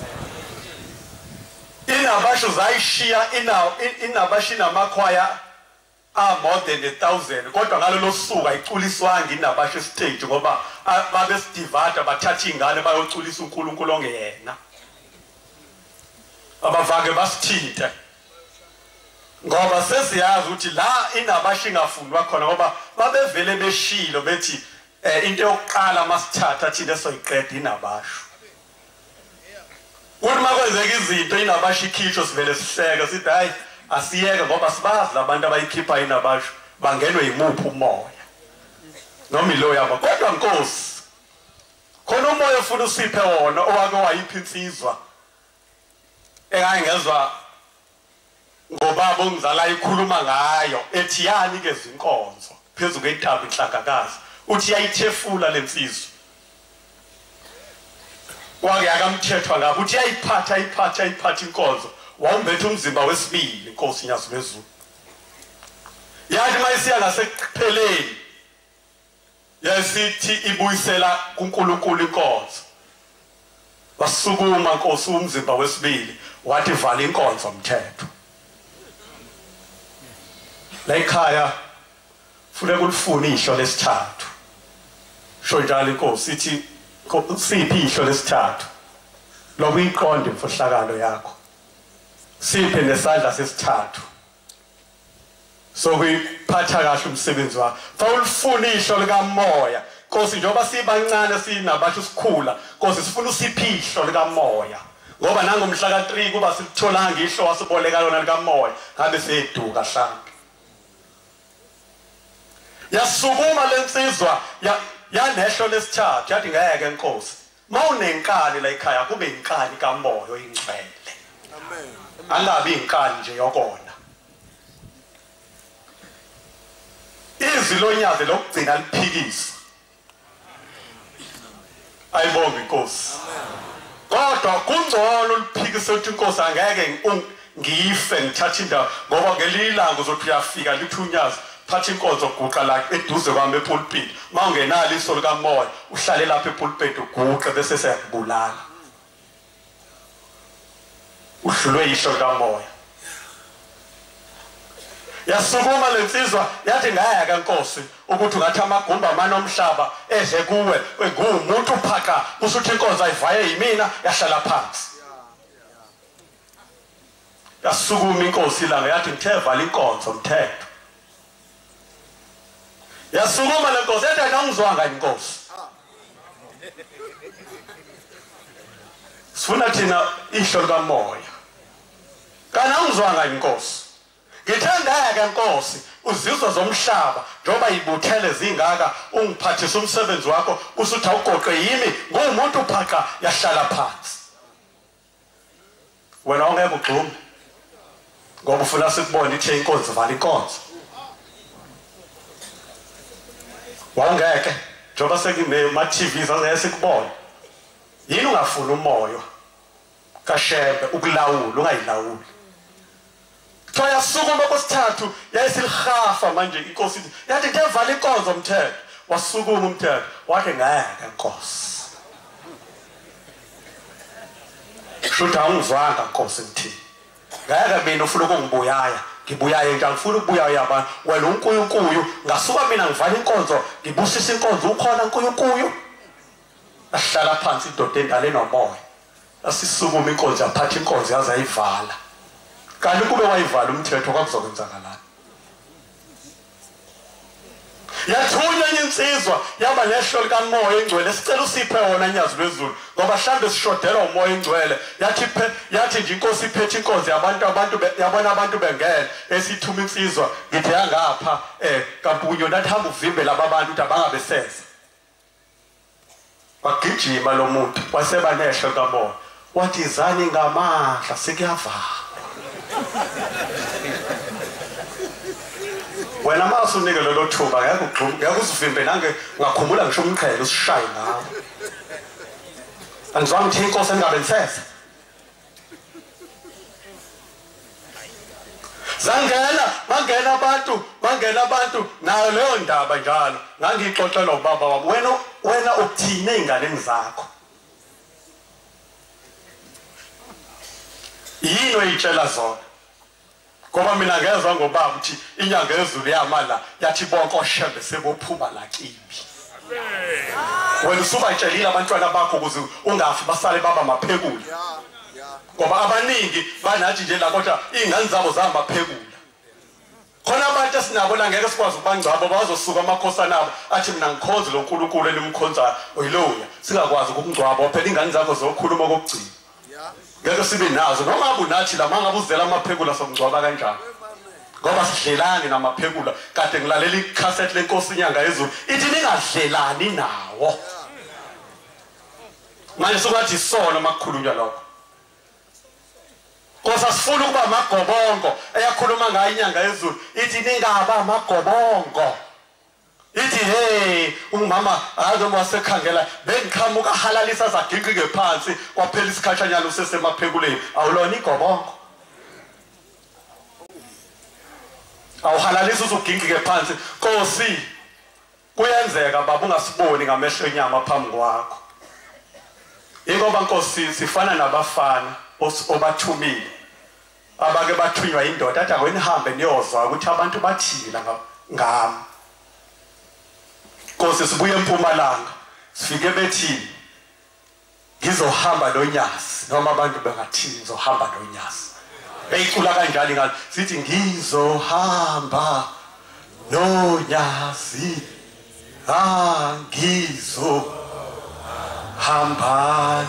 inabasho zayishiya inabashina amakhwaya more than 1,000 kodwa ngalelo suku ayiculiswanga inabasho stage ngoba babesidivada bathatha ingane bayoculisa uNkulunkulu ongeyena abavake basithinte ngoba sesiyazi ukuthi la inabasho ingafundwa khona ngoba babevele beshilo bethi into yokuqala masithatha thina soyiqeda inabasho uma kwenzeka izinto inabasho ikhishwa sivele sihleka sithi hayi asiyeke ngoba sibazi labantu abayikhipha inabasho bangenwe imuphi umoya noma ilo yabo kodwa Nkosi khona umoya ufuna usiphe wona owake wayipha insizwa engayengezwa ngobaba ongizala ikhuluma ngayo ethi yani ke zinkonzo phezulu kwetaba inhlakakazi uthi yayithefula lensizwa wake akamthethwa ngabo uthi ayiphatha inkonzo wawumbethe umzimba wesibili Nkosi nyazi lezulu yathi mayisiya ngasekupheleni yasithi ibuyisela kuNkulunkulu inkonzo wasukuma Nkosi umzimba wesibili wathi vala inkonzo mthetho la ekhaya funeka ulifune ihlo lesithathu sho njalo Nkosi ithi siphi ihlo lesithathu lokuyiqonda imfohlakalo yakho siphe nesandla sesithathu sokuyiphatha kahle umsebenzi wakho fawulifuna ihlo likamoya Nkosi njengoba sibancane sinabasho sikhula Nkosi sifuna usiphi ihlo likamoya ngoba nangomhlaka 3 kuba sitholanga ihlo wasiboleka lona likamoya ngabe seduka hlambi yasukuma lensizwa yanehlo lesithathu yathi ngeke enkosi mawunenkani la ekhaya kube inkani kamoya oyingcwele amen angabi inkani nje yokona izwi lonyaze lokugcina liphikisa ayibonge inkosi kodwa kungcono liphikise ukuthi inkosi angeke ngife ngithatha indawo ngoba ngelilanga uzothi uyafika lithunyaza thatha inkonzo guqa la eduze kwami epulpit mawungenalo iso likamoya uhlale lapha epulpit uguqe bese siyakubulala uhlulwe isho likamoya yasukuma lensizwa yathi ngaya kaNkosi ukuthi ungathi amagumba amanomhlaba edle kuwe ngumuntu phaka usuthi inkonzo ayivaye yimina yahlala phansi yasukuma inkosi ilanga yathi ngithe inkonzo mthetho yasukuma lenkosi yathi angizwanga inkosi sifuna thina isho likamoya kana angizwanga inkosi ngithanda kaNkosi uzizwa zomhlaba njoba ibuthele zingaka ungiphathisa umsebenzi wakho usuthi awugoqe yimi ngumuntu phaka yahlala phansi wena ongeke ugxume ngoba ufuna sikubone ithe inkonzo vala inkonzo wangeke njoba sekime ma TV zaze sikubone yini ungafuna umoya kaShembe ukulawula ungayilawuli thoya sukuma kwesithathu yayisilihafa manje inkosi yathi ngevala inkonzo umthetho wasukuma umthetho wathi ngeke inkosi shutha ungizwanga inkosi ngithi ngeke mina ufuna ukungibuyaya ngibuyaya nje angifuna ukubuyaya abantu wena uNkulunkulu ngasuka mina ngivala inkonzo ngibusisa inkonzo ukhona uNkulunkulu ahlala phansi indoda endale nomoya asisukuma inkonzo yaphatha inkonzo yaze ayivala kanti kube wayivala umthetho kwakuzokwenzakalani yathunya insizwa yaba nehlo likamoya engcwele sicela usiphe wona nyazi lwezulu ngoba mhlambe sishodela umoya engcwele yathi nje inkosi iphethe inkonzo abantu yabona abantu bengena esithuma insizwa ngithi yangapha kampunyo nathi hamba uvimbe laba abantu ukuthi abangabe senza wagijima lo muntu waseba nehlo kamoya wathi izani ngamandla sekuyavala wena masunike lelo thuba ngeke ugxume ngeke usivimbe nange ngakhumula ngisho umqhele usishaye ngawo angizwanga ukuthi inkosi engabe ntsesa bangena abantu nayo leyo ndaba njalo ngangixoxela ubaba wami wena uthine einganeni zakho yini oyitshela zona ngoba mina ngezwe ngobaba ukuthi inyanga ezulu yamala yathi bonke oShembe sebophuma la kimi wena usubatshelile abantwana bakho ukuze ungafi basale baba maphekula ngoba abaningi banathi nje la kodwa ingane zabo zamaphekula khona abantu esinabo la ngeke sikwazi ukubangcwaba bazosuka amakhosana abo athi mina ngikhonza lo nkulunkulu enimkhonza oyiloya singakwazi ukungcwaba phela ingane zakho zokhuluma kokugcina ngeke sibe nazo noma abunathi la manga buzela amaphekula somgcwaba kanjani ngoba sidlelani namaphekula kade ngilalela icassette lenkosi inyanga ezulu ithi ningadlelani nawo manje sokuthi sona makukhulunywa lokho kosa sifuna ukuba amagobongo eyakhuluma ngayo inyanga ezulu ithi ningaba amagobongo ithi hey umama akazoma wasekhangela bengiqhamuka halalisa zaginqike phansi kwaphela isikhatshanyana usesemaphekule awulona igobongo awuhalalisa usuginqike phansi Nkosi kuyenzeka baba ungasiboni ngamehlo enyama phambi kwakho ingoba Nkosi sifana nabafana obathumile abake bathunywa indoda athi awenihambe niyozwa ukuthi abantu bathila ngami Nkosi sibuye eMpumalanga sifike bethi ngizohamba noNyasi noma abantu bengathini ngizohamba noNyasi beyicula kanjalo ngathi sithi ngizohamba noNyasi ngizohamba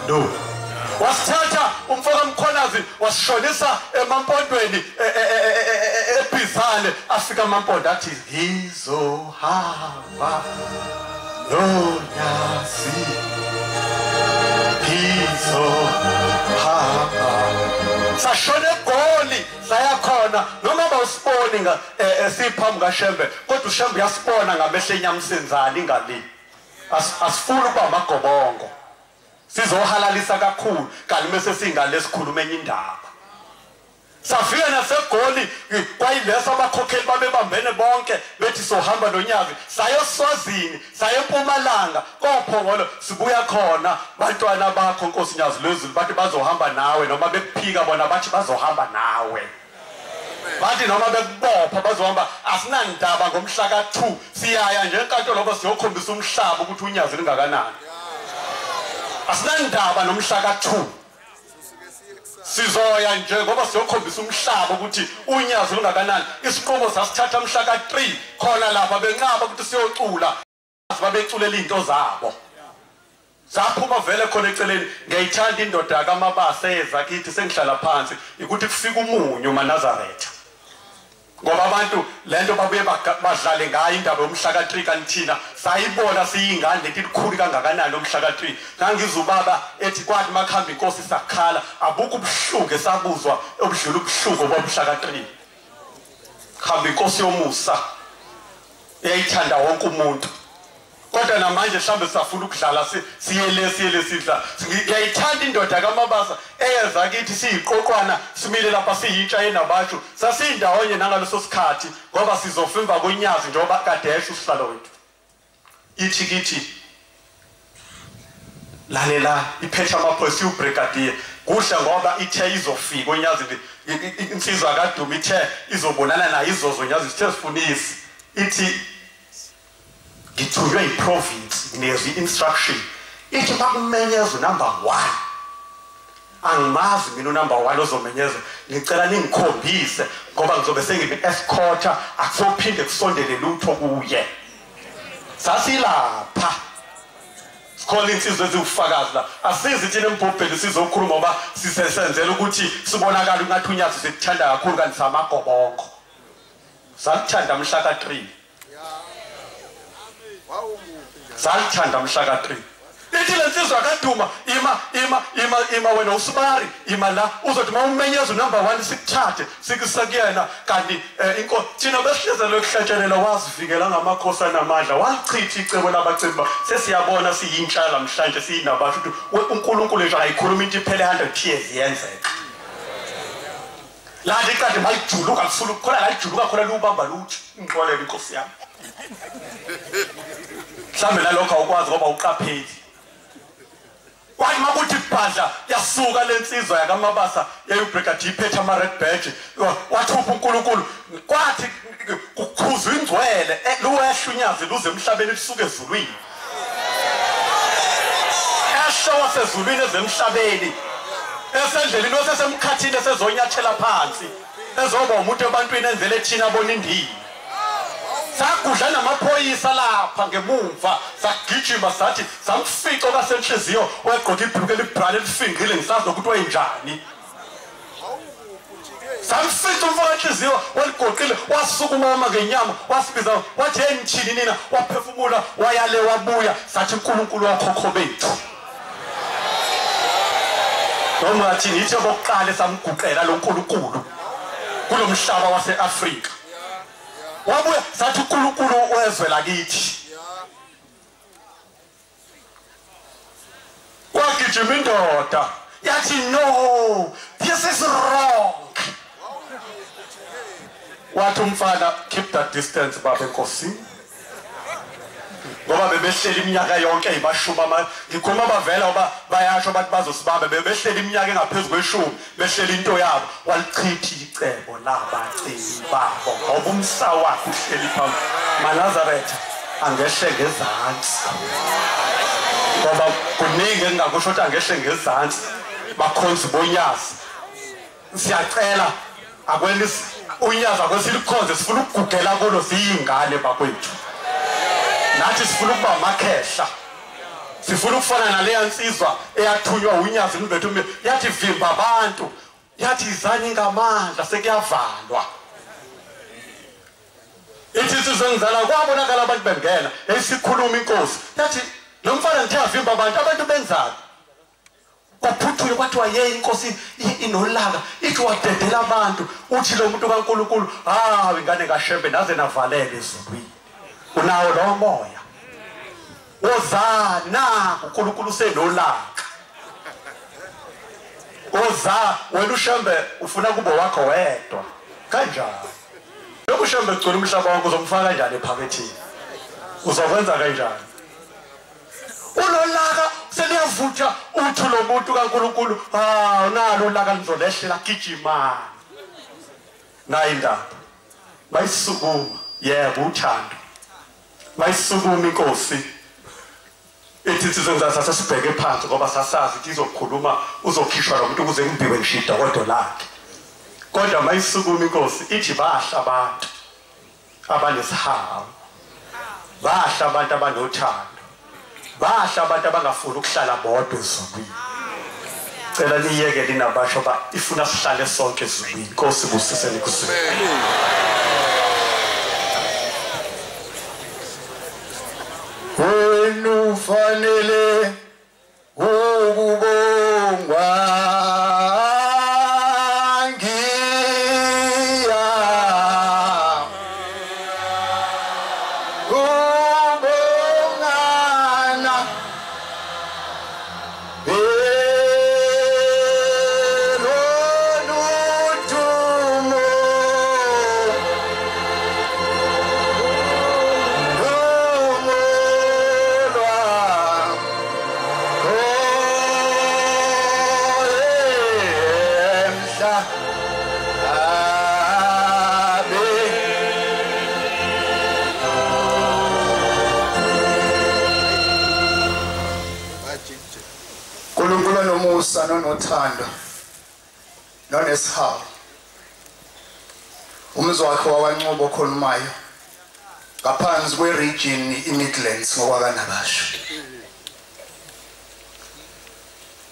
no wasithatha umfoka Mkhonazi wasishonisa emampondweni eBhizane afika amampondo athi ngizohamba no sashona eGoli sayakhona noma bawusiboni siphambi kaShembe kodwa uShembe uyasibona ngamehlo enyamsenzana ingali asifuni ukuba amagobongo sizohalalisa kakhulu kanti bese singale sikhuluma enye indaba safika naseGoli kwayileso abakhokheli babebambene bonke bethi sohamba nonyazi sayoSwazini sayeMpumalanga kophongolo sibuya khona bantwana bakho Nkosinyazi lwezulu bathi bazohamba nawe noma bekuphika bona bathi bazohamba nawe bathi noma bekubopha bazohamba asinandaba ngomhla ka2 siyaya nje enkantolo ngoba siyokhombisa umhlaba ukuthi unyazi lingakanani asinandaba nomhla ka2 sizoya nje ngoba siyokhombisa umhlaba ukuthi unyazi lungakanani isiqobo sasithatha umhla ka3 khona lapha benqaba ukuthi siyocula babeculela into zabo zaphuma vele khona eceleni ngiyayithanda indoda kaMabasa eza kithi sengihlala phansi ukuthi kufika umunyu maNazaretha ngoba abantu lento babuye badlale ngayo indaba yomhla ka3 kanithina sayibona siyingane lethi likhulu kangakanani lomhla ka3 ngangizubaba ethi kwathi makhamba inkosi sakhala abuku ubuhlungu esabuzwa obudlula ubuhlungu bomhla ka3 khamba inkosi yomusa eyayithanda wonke umuntu kodwa namanje mhlambe safuna ukudlala siyele sidla ngiyayithanda indoda kaMabasa eyeza kithi siyiqoqwana simile lapha siyitsha enabantu sasindawonye nangaleso sikhathi ngoba sizofimba konyazi njengoba kadesha usihlalo wethu ithi kithi lalela iphetha amaphoyisa ubrigadier kuhle ngoba ithe izofika onyazi insizwa kaDuma ithe izobonana nayo izozonyazi sithe sifunisi ithi ngithunywe iprovince nezi instruction ithi bakumenyeza number 1 angimazi mina number 1 ozomenyeza ngicela ningikhombise ngoba ngizobe sengibe escorter akusophinde kusondele lutho kuye sasilapha sikhona insizwe ezifakazi la asizi thina empopeli sizokhuluma ngoba sisesenzela ukuthi sibonakala ungathi unyazi sithanda kakhulu kanti samagobongo sakuthanda mhla ka3 salithanda mhla ka3 ithi lensizwa kaDuma ima wena usibari ima la uzothi mawumenyeza number 1 sikuthathe sikusakuyena kanti inko thina besihlezelo ukuhlatshelela wazivikela ngamakhosi anamandla walichitha icebo labacimba sesiyabona siyintsha namhlanje siyinabasho ukuthi uNkulunkulu nje ayikhuluma into iphele 100 years yenzeka la ndiqade mayijuluka kusulu khona la ijuluka khona lubamba luthi ingxolele inkosi yami mhlambe nalokho awukwazi ngoba uqapheli kwathi makuthi ibhadla yasuka lensizwa yakaMabasa yayibrigadier iphethe ama red badge wathupha uNkulunkulu kwathi kukhuzwa ingcwele luwehla unyazi luze emhlabeni lisuke ezulwini esho wasezulwini ezemhlabeni esendleleni osesemkhathini esezonyathela phansi ezoba umuntu ebantwini enzele thina bona indini sakudla namaphoyisa lapha ngemumva sagijima sathi samfica kasenhliziyo wegqoka ibhruku elibhrane elifingile ngisazi ukuthi wayenjani samfica umfaka enhliziyo waligoqile wasukuma ngenyama wasibiza wathi engithini nina waphefumula wayale wabuya sathi uNkulunkulu wakhokho bethu noma thini ithe bokuqala samguqela lo nkulunkulu kulomhlaba waseAfrika wabuya sathi uNkulunkulu wezwe lakithi wagijima indoda yathi no this is wrong wathi umfana keep that distance baba Nkosi ngoba bebehleli iminyaka yonke ibashuma ngikhuluma bavela ngoba bayasho bathi bazosibamba bebehleli iminyaka engaphezulu kweshumi behleli into yabo walichitha icebo labaceli babo ngoba umsa wakhe uhleli phambi maNazaretha angehle ngezantsi ngoba kuningi engingakusho ukuthi angehle ngezantsi bakhonzi bonyazi siyacela akwenisi unyazi akwesilikhonze sifuna ukugugela kulo siyingane bakwethu nathi sifuna ukuba amakhehla sifuna ukufana naleya nsizwa eyathunywa unyazi lubethu yathi vimba abantu yathi izani ngamandla sekuyavalwa ithi sizengizala kwabonakala abantu bengena esikhuluma inkosi yathi lo mfana ngithe avimba abantu benzani kwaphuthule kwathiwa ye inkosi inolaka ithi wadedela abantu uthi lo muntu kaNkulunkulu ingane kaShembe naze navalele ezulwini unawo lo moya ozana uNkulunkulu senolaka oza wena uShembe ufuna kube wakho wedwa kanjani lokho uShembe ugcwele umhlaba wonke uzomfaka kanjani ephakethini uzokwenza kanjani ulolaka seliyavutha uthi lo muntu kaNkulunkulu unalo ulaka lizolehlela gijima nayi indaba bayisukuma yebo uthando bayisukuma inkosi ethi sizongazatha sibheke phansi ngoba sasazi ukuthi izokhuluma uzokhishwa lo muntu ukuze kumbiwe ngishida kodwa lakhe kodwa mayisukuma inkosi ithi bahla abantu abanesihawu bahla abantu abanothando bahla abantu abangafuni ukuhlala bodwa ezulwini cela niyeke linabasho ba ifuna sihlale sonke ezulwini inkosi busiseni kusini wena ufanele ukubongwa nothando nonesihawu umzi wakhe wawancubo okhulumayo ngaphansi kweregion iMidlands ngokwakanabasho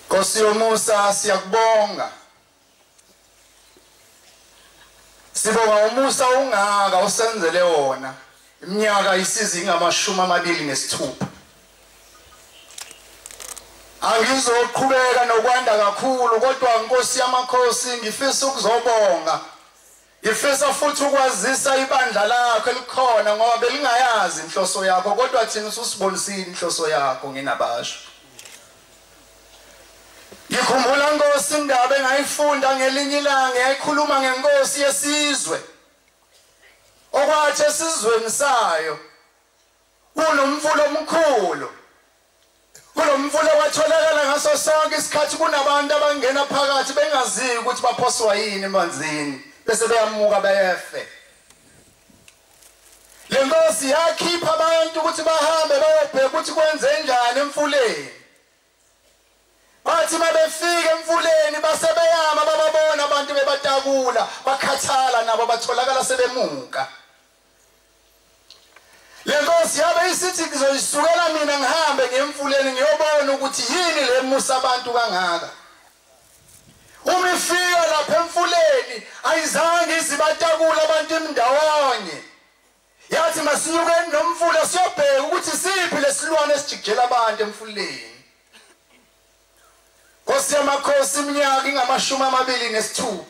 Nkosi yomusa siyakubonga sibonga umusa ungaka usenzele wona iminyaka isizinga 26 angizoqhubeka nokwanda kakhulu kodwa Nkosi yamakhosi ngifisa ukuzobonga ngifisa futhi ukwazisa ibandla lakho elikhona ngoba belingayazi inhloso yakho kodwa thina ususibonisile inhloso yakho nginabasho ngikhumbula Nkosi indaba engayifunda ngelinye ilanga yayikhuluma ngenkosi yesizwe okwathi esizweni sayo kunomfula omkhulu kulomfula watholakala ngaso sonke isikhathi kunabantu abangena phakathi bengaziyo ukuthi baphoswa yini emanzini bese beyamuka beyefe le nkosi yakhipha abantu ukuthi bahambe bayobheka ukuthi kwenze njani emfuleni bathi mabefika emfuleni basebeyama bababona abantu bebatakula bakhathala nabo batholakala sebemuka le nkosi yabe isithi ngizoyisukela mina ngihambe ngemfuleni ngiyobona ukuthi yini le musa abantu kangaka uma ifika lapha emfuleni ayizange izibatakula abantu imndawonye yathi masinyukeni nomfula siyobheka ukuthi siphi lesilwane esijikela abantu emfuleni Nkosi yamakhosi iminyaka ingama-26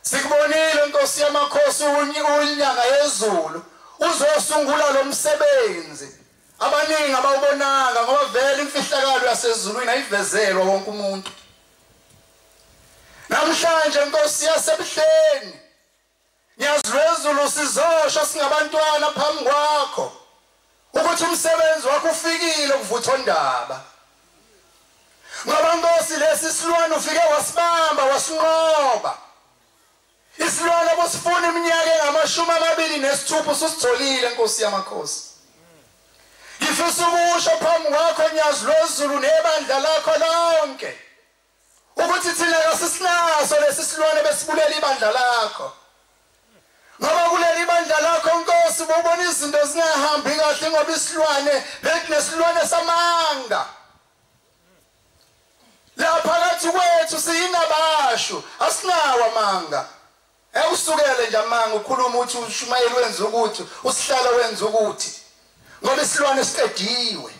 sikubonile Nkosi yamakhosi unyaka yezulu uzosungula lo msebenzi abaningi abawubonanga ngoba vele imfihlakalo yasezulwini ayivezelwa wonke umuntu namhlanje Nkosi yasebuhleni ngiyazwezulu sizosho singabantwana phambi kwakho ukuthi umsebenzi wakho ufikile kuvutho ndaba ngoba Nkosi lesi silwane ufike wasibamba wasinqoba isilwane abosifuna iminyaka engama-26 ususitholile Nkosi yamakhosi ngifisa ukusho phambi kwakho Nyazulwezulu nebandla lakho lonke ukuthi thina kasisinaso lesi silwane besibulela ibandla lakho ngoba kuleli ibandla lakho Nkosi bobona izinto zingahambi kahle ngoba isilwane bekunesilwane samanga la phakathi kwethu siyinabasho asinawo amanga usukele nje amanga ukhuluma uthi uShumayeli wenza ukuthi usihlala wenza ukuthi ngoba isilwane siqediwe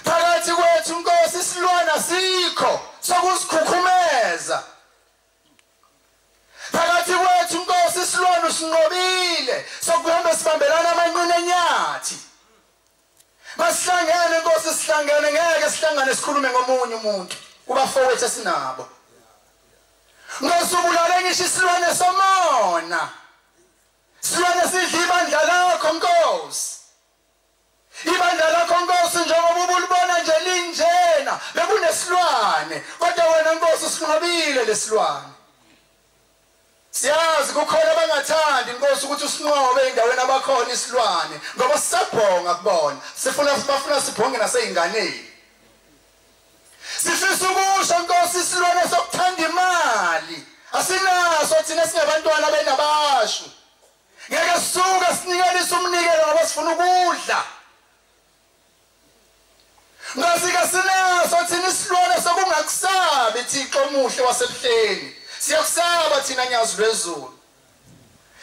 phakathi kwethu Nkosi isilwane asikho sokuzikhukhumeza phakathi kwethu Nkosi isilwane usinqobile sokuhamba sibambelana amanqine enyathi masihlangene Nkosi sihlangene ngeke sihlangane sikhulume ngomunye umuntu kubafowethu esinabo ngosubulale ngisho isilwane somona silwane sidla ibandla lakho Nkosi ibandla lakho Nkosi njengoba ubulibona nje linjena bekunesilwane kodwa wena Nkosi usinqobile lesilwane siyazi kukhona abangathandi Nkosi ukuthi usinqobe endaweni abakhona isilwane ngoba sisabhonga kubona bafuna sibhonge naseyinganeni sifisa ukusho Nkosi isilwane sokuthanda imali asinaso thina singabantwana benabashu ngeke sisuke sinikelise umnikelo ngoba sifuna ukudla Nkosi sinaso thina isilwane sokungakusabi Thixo omuhle wasebuhleni siyakusaba thina nyazi lwezulu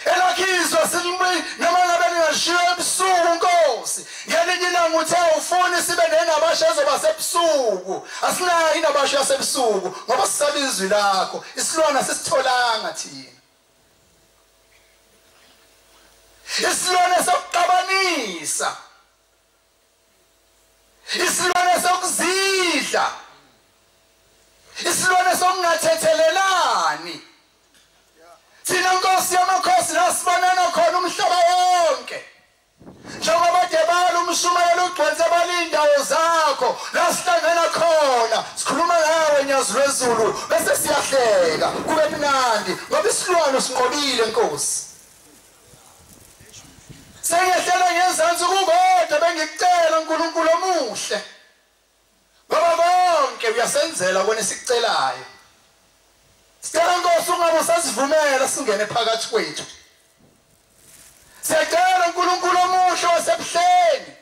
elakhizwa silimbi noma ngabe ningashiya ebusuku Nkosi ngelinye ilanga uthe ufuna sibe nenabasha ezoba sebusuku asinayo inabasha yasebusuku ngoba sisaba izwi lakho isilwana sisitholanga thina isilwane sokuqabanisa isilwane sokuzidla isilwane sokungathethelelani thina Nkosi yamakhosi nasibonana khona umhlaba wonke njengoba debala umshumayelo ugcwenze balindawo zakho lasihlangana khona sikhuluma ngawe nyazi lwezulu bese siyahleka kube mnandi ngoba isilwane usinqobile Nkosi sengehlela ngezansi kukodwa bengikucela uNkulunkulu omuhle ngoba bonke uyasenzela kona esikucelayo sicela Nkosi ungabe usasivumela singene phakathi kwethu siyacela uNkulunkulu omuhle wasebuhleni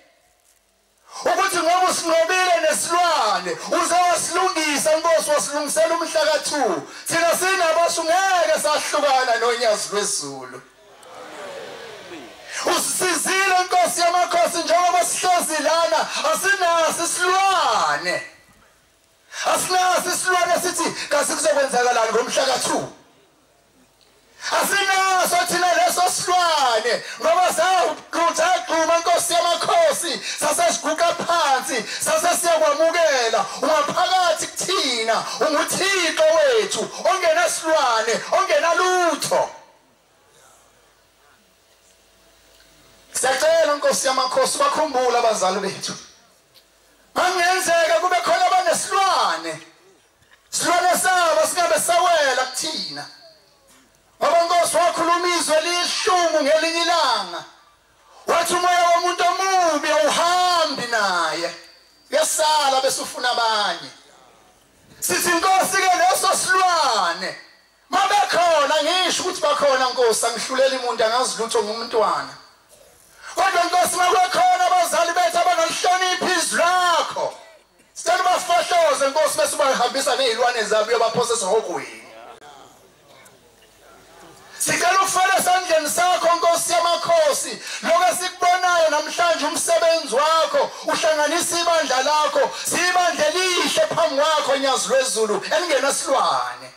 ukuthi ngoba usinqobile nesilwane uze wasilungisa Nkosi wasilungisela umhlaka 2 thina sinabasho ngeke sahlukana nonyazi lwezulu usisizile Nkosi yamakhosi njengoba sihlezi lana asinaso isilwane asinaso isilwane sithi kasi kuzokwenzakalani ngomhlaka 2 asinaso thina leso silwane ngoba saqhuma Nkosi yamakhosi sasesiguqa phansi sasesiyakwamukela ungaphakathi kuthina unguThixo wethu ongena silwane ongena lutho siyacela Nkosi yamakhosi bakhumbula abazali bethu mangenzeka kube khona abanesilwane silwane sabo singabe sawela kuthina ngoba Nkosi wakhuluma izwi lihlungu ngelinye ilanga wathi umoya womuntu omubi awuhambi naye uyasala bese ufuna abanye sithi Nkosi ke leso silwane mabekhona ngisho ukuthi bakhona Nkosi angihlulela imuntu angazi lutho ngumntwana kodwa Nkosi makukhona abazali bethu abangalihloniphi izwi lakho sicela bafahloze Nkosi bese bahambisa nezilwane zabo yobaphosa esihogweni sicela ukufela esandleni sakho Nkosi yamakhosi lokho sikubonayo namhlanje umsebenzi wakho uhlanganisa ibandla lakho sibandla elihle phambi kwakho nyazi lwezulu elingenasilwane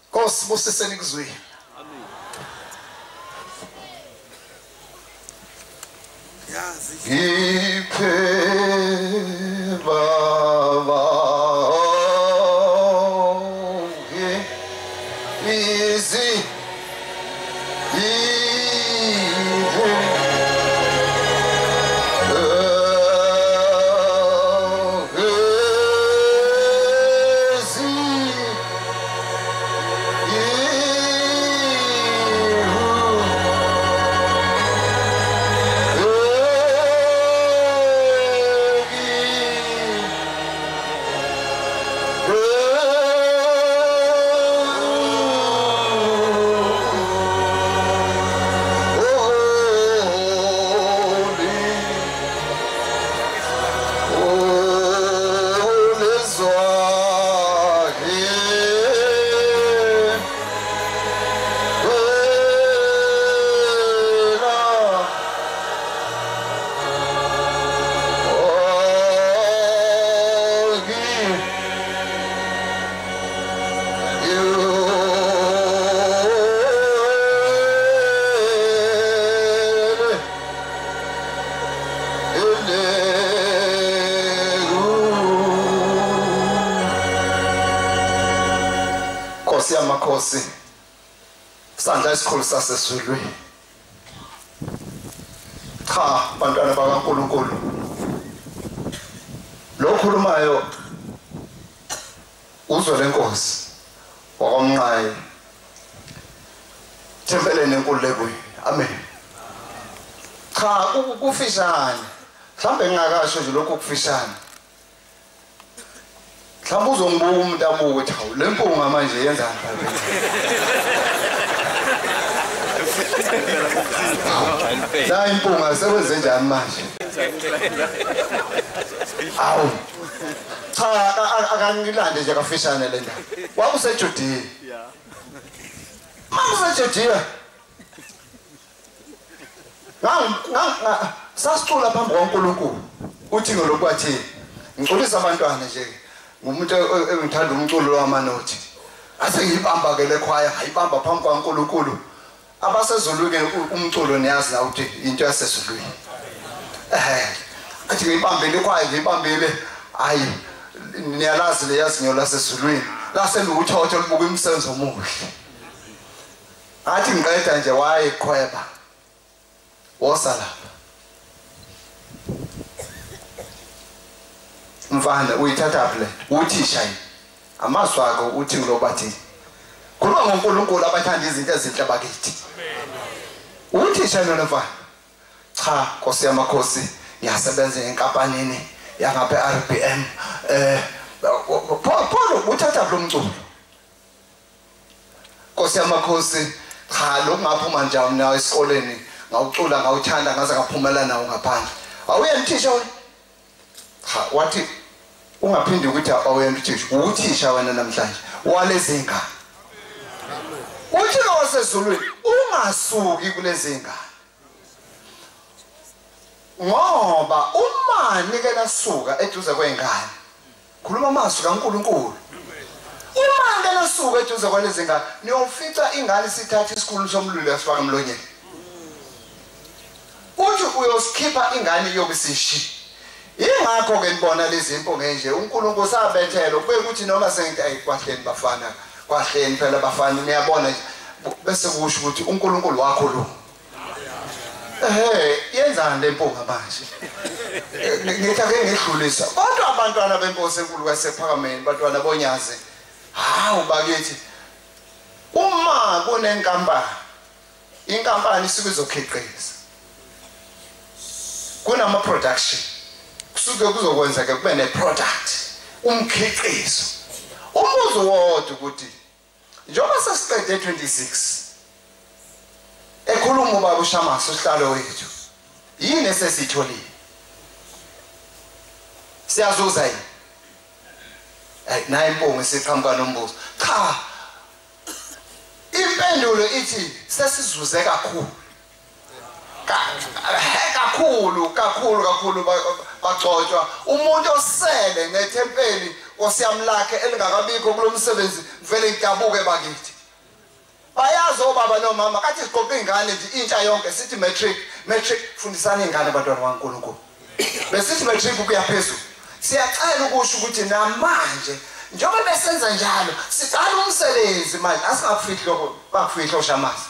Nkosi busiseni kuzwini Giphe baba easy Nkosi yamakhosi sandla esikhulu sasezulwini cha bantwana bakaNkulunkulu lo khulumayo uzwe lenkosi wakwamnqayi thempeleni enkululekweni amen cha kufishane mhlambe ngingakasho nje lokho kufishane mhlawumbe uzongibuka umuntu abuke ukuthi hawu le mpunga manje yenzani la impunga sebenze njani manje awu cha akangilande nje kafishane le ndaba wakuseJudiya makuseJudiya sasicula phambi kwaNkulunkulu uthi ngolokwathi ngiculisa abantwana nje ngumuntu engithanda umculo wamanothi ase ngiyibamba ke le choir hayibamba phambi kwaNkulunkulu abasezulwini umculo niyazi na ukuthi into yasezulwini athi ngiyibambe le choir ngiyibambile hayi niyalazi le yazinyo lasezulwini laseluthotho libuka imisenzo omuhle athi ngiqeda nje wayekhweba wosala mfana uyithatha phela uthisha yini amazwi akho uthi ngilobathi khuluma ngoNkulunkulu abathanda izinto ezinhle bakithi uthisha nona mfana cha Nkosi yamakhosi ngiyasebenza enkampanini yangabe RBM Paul uthatha lo mculo Nkosi yamakhosi cha lo ngaphuma njani nawe esikoleni ngawucula ngawuthanda ngaze ngaphumela nawo ngaphandle awuyenthisha wena cha wathi ungaphindi ukuthi awuyenthisha uthisha wena namhlanje walezinga uthi wasezulwini ungasuki kulezinga ngoba umani ke nasuka eduze kwengane khuluma amazwi kaNkulunkulu uma ke nasuka eduze kwalezinga niyofica ingane sithatha isikhulu somlilo yasifaka emlonyeni uthi uyosikhipha ingane yokusishi ingakho ke nibona lezi impunga nje uNkulunkulu sabethela kube ukuthi noma sengithi ayikwahleni bafana kwahleni phela bafana niyabona bese kusho ukuthi uNkulunkulu wakho lo yenzani le mpunga manje ngithi ake ngidlulisa kodwa abantwana benkosi enkulu kwaSephakameni bantwana bonyaze hawu bakithi uma kunenkampani inkampani isuke izokhiqiza kunama production kusuke kuzokwenza ke kube ne product umkhiqizo umuzo wodwa ukuthi njengoba sesiqede 26 ekhuluma ubaba uShamasi uhlalo wethu yini esesitholile siyazuza yini naye impunga isiqhamuka nombuzo cha impendulo ithi sesizuze kakhulu kakhulu bagcotshwa umuntu osele ngethempeli osiyamlakhe elingakabikho kulomsebenzi vele idabuke bakithi bayazi obaba nomama kathi siqoqa ingane nje intsha yonke sithi matric fundisana ingane abantwana kaNkulunkulu besithi matric ukuyaphezulu siyacela ukusho ukuthi namanje njengoba besenza njalo sicala umsebenzi manje asingafihli lokho bakufihla uShamasi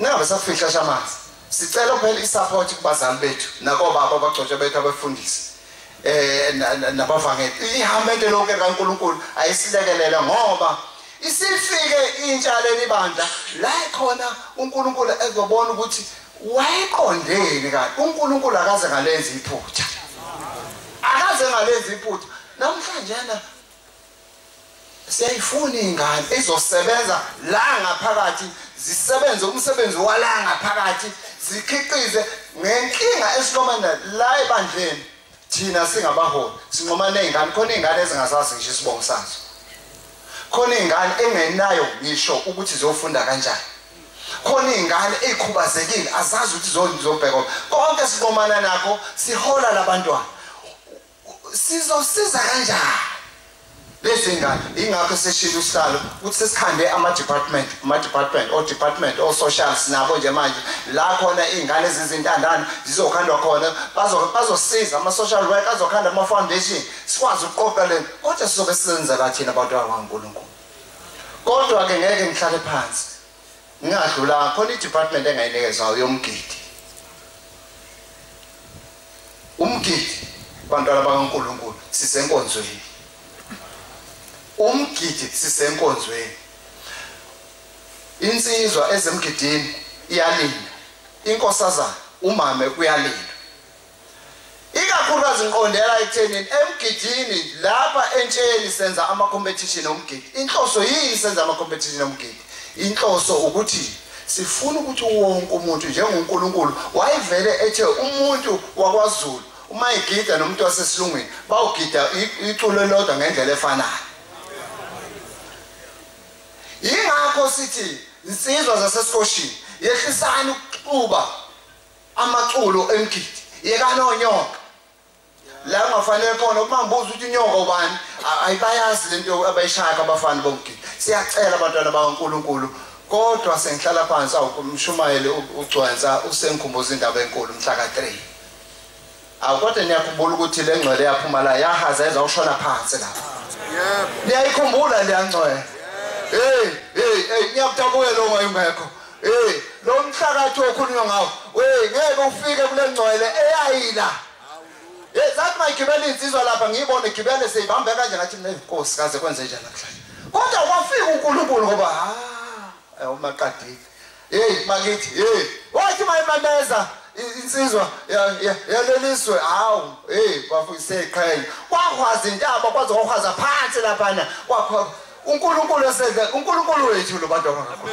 ngabe safihla uShamasi sicela kuphela isupport kubazali bethu nakobaba abagcotshwa bethu abafundisi nabavangeli ihambe lonke kaNkulunkulu ayisilekelela ngoba isifike intsha lenibandla la khona uNkulunkulu ezobona ukuthi wayeqondene kanti uNkulunkulu akaze ngalenza iphutha namhlanje siyayifuna ingane ezosebenza la ngaphakathi zisebenze umsebenzi wala ngaphakathi zikhiqize ngenkinga esiqomana la ebandleni thina singabaholi sinqoma nezingane khona izingane ezingasazi ngisho isibongo sazo khona izingane engenayo ngisho ukuthi zofunda kanjani khona izingane ezikhubazekile azazi ukuthi zizobheka konke sinqomana nakho sihola labantwana sizosiza kanjani lezi ngane ingakho seshilo usihlalo ukuthi sesikhande department o socials nabo nje manje la khona izingane ezizintandane zizokhandwa khona bazosiza ama social work azokhanda ama foundation sikwazi ukuqoqa le kodwa sizobe sisenza kathina abantu bakaNkulunkulu kodwa ke ngeke ngihlale phansi ngingadlula khona i-department engayinikezwa yomgidi umgidi bantwana bakaNkulunkulu sisenkonzweni umgidi sisenkonzweni insizwa ezemgidini iyalinda inkosazana umame kuyalinda ikakhulukazi ngiqondela ekuthenini emgidini lapha entsheni senza ama-competition omgidi inhloso yini senza ama-competition omgidi inhloso ukuthi sifuna ukuthi wonke umuntu njengoNkulunkulu wayevele ethe umuntu wakwaZulu uma egida nomuntu wasesilungwini bawugida iculo lodwa ngendlela efanayo yingakho sithi insizwa zasesikoshini yehlisani ukuxuba amaculo emgidi yekana onyonga la ngafanele khona uma ngibuza ukuthi inyonga ubani ayibayazi lento abayishaya abafana bomgidi siyacela abantwana bakaNkulunkulu kodwa sengihlala phansi awumshumayele uGcwanza usengikhumbuza indaba enkulu mhla ka3 kodwa niyakhumbula ukuthi le ngcwele yaphuma la yahaza yeza ushona phansi lapha yebo niyayikhumbula le ngcwele ngiyakudabuke lo ngayingekho lo mhlakathi okhulunywa ngawo ngeke ufike kule ngcwele eyayila zathi mayigibela insizwa lapha ngiyibone igibele seyibambe kanje ngathi mina inkosi kaze kwenze njani namhlanje kodwa kwafika uNkulunkulu ngoba umaqadi makithi wathi mayimameza insizwa yaleliswe hawu bafike seqhenya kwahwaza intaba kwaze kwahwaza phansi lapha kwakho uNkulunkulu esenza uNkulunkulu wethu lo bantu abangakho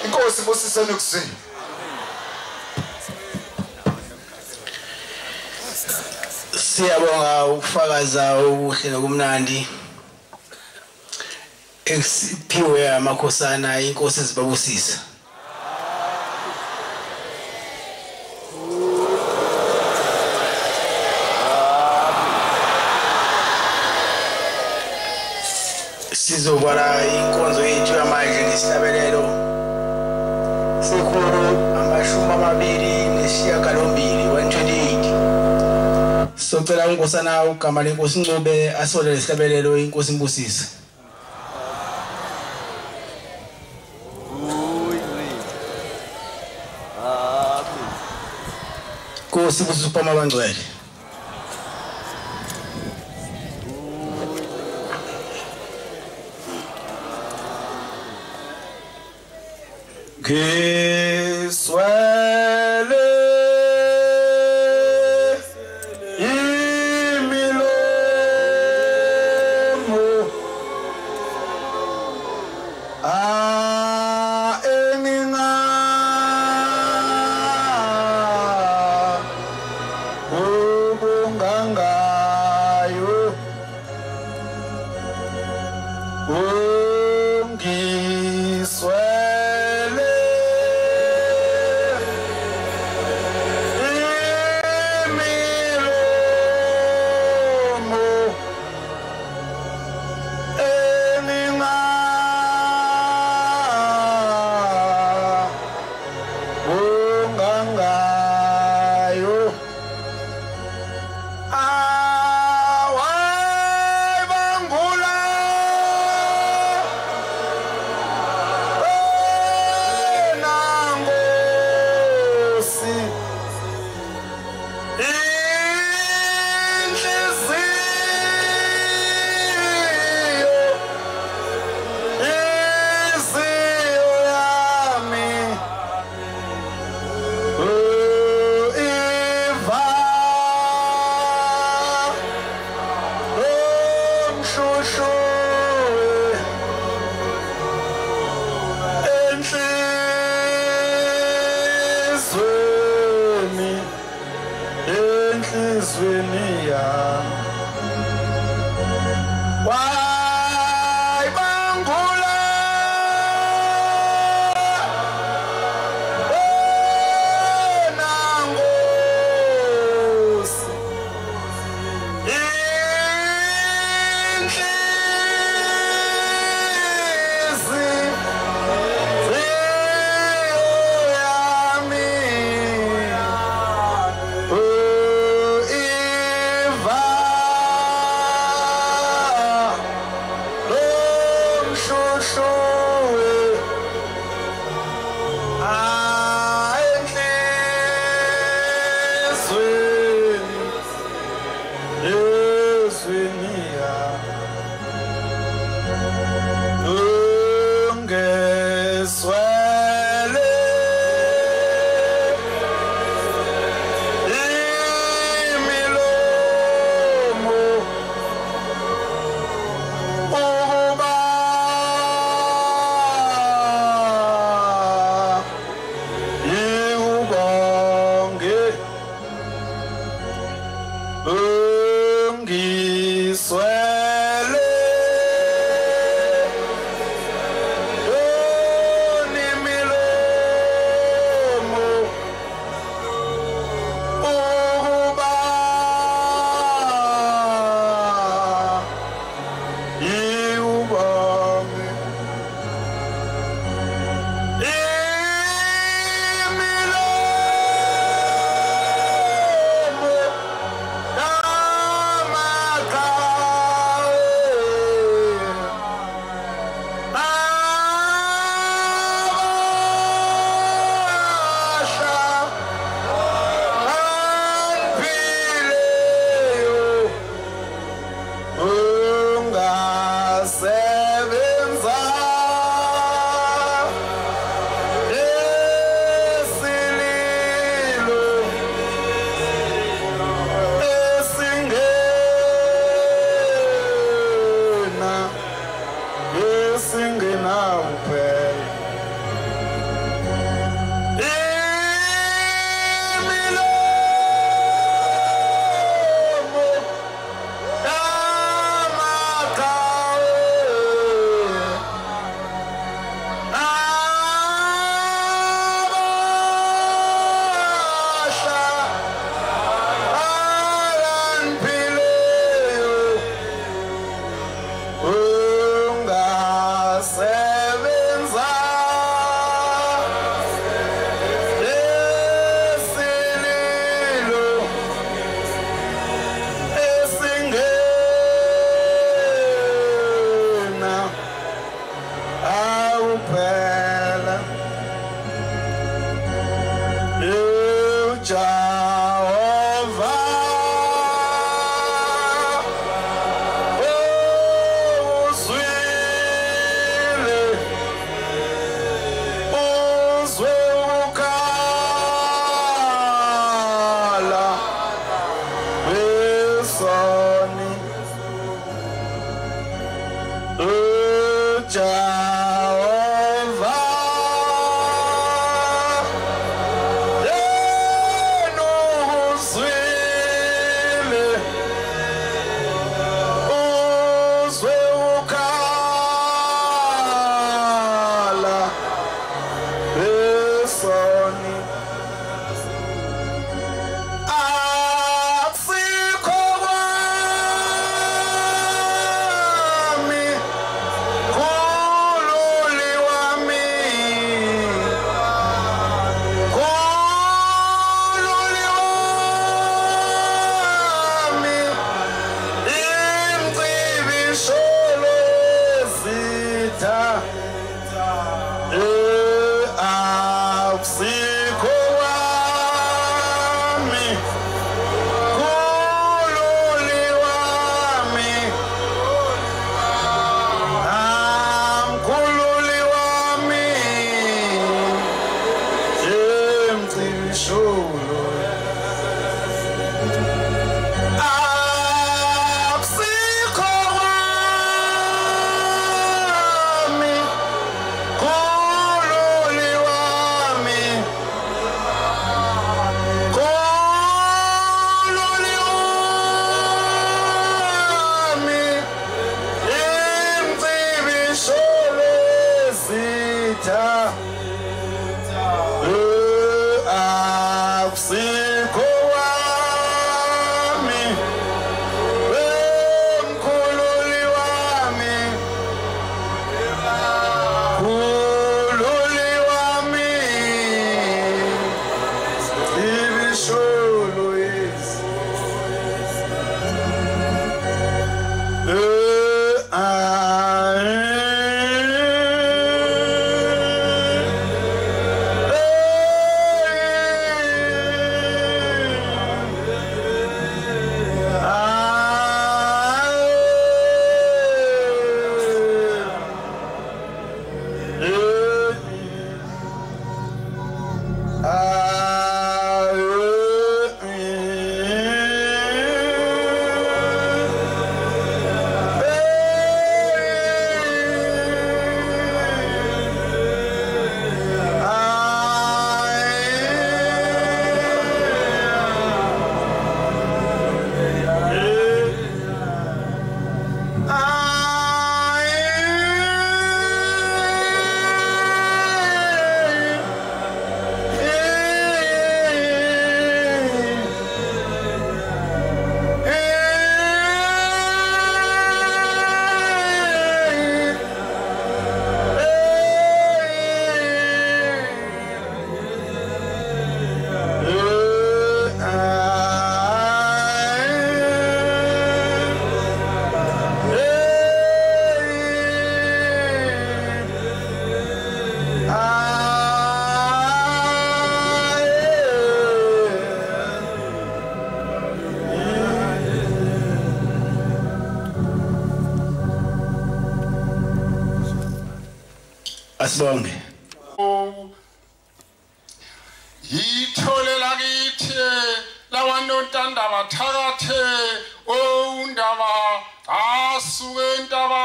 inkosi busisene kusini siyabonga ukufakaza ubuhle nokumnandi eksiphiwe amakhosana inkosi ezibabusisa sizobala inkonzo yethu yamanje ngesihlabelelo sekhulu 28 socela unkosana ugama lenkosi Ncube asole lesihlabelelo inkosi Mbusisa Nkosi Mbusisa uPama Bangcwele Kiswele imilomo eninga ubungangayo ungiswele ungiswele Asibonge. Yithole lakithi lawanontanda bathakathe ondaba asuke intaba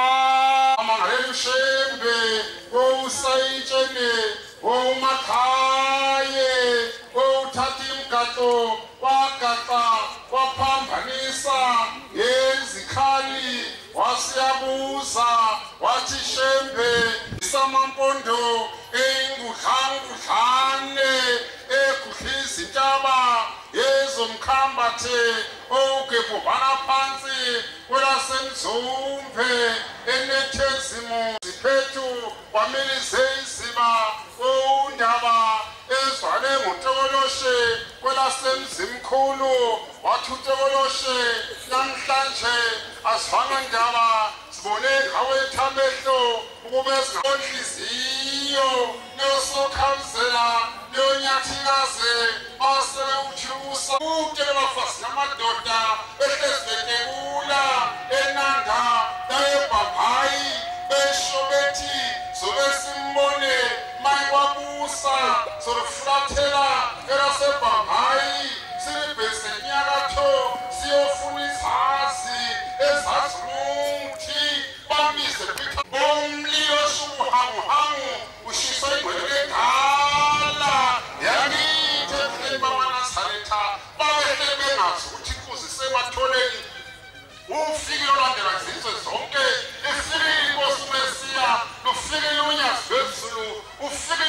amangale Shembe usayitshene umakhaye uthatha imgato wagaqa waphambanisa yezikhali wasiyabuza wathi Shembe samampondo engudlangudlane ekudliza intaba yezomkhambathe ogebhobana phansi kwelasemzumbe enethezimo ziphethu kwamilize iziba ondaba ezwane nguNtokoloshe kwelasemzimkhulu wathi uNtokoloshe namhlanje asifanga ndaba sibone ngawethu amehlo ukube singonhliziyo nesokhazela leonyathikaze basebe uthusa utele bafazi namadoda behlezekula enanda dayebhabhayi besho bethi sobe simbone mayikwabusa sorufulathela erasebhabhayi siribhese nyakatho siyofuna izazi ezazumuthi bamise umlilo subuhanguhangu ushisa ingwele edala yakithi epheni bamanazaretha babehle bengazi ukuthi inkosi sematholeni ufike olandela izizwe zonke ifike inkosi uMesiya lufike unyazi lwezulu ufike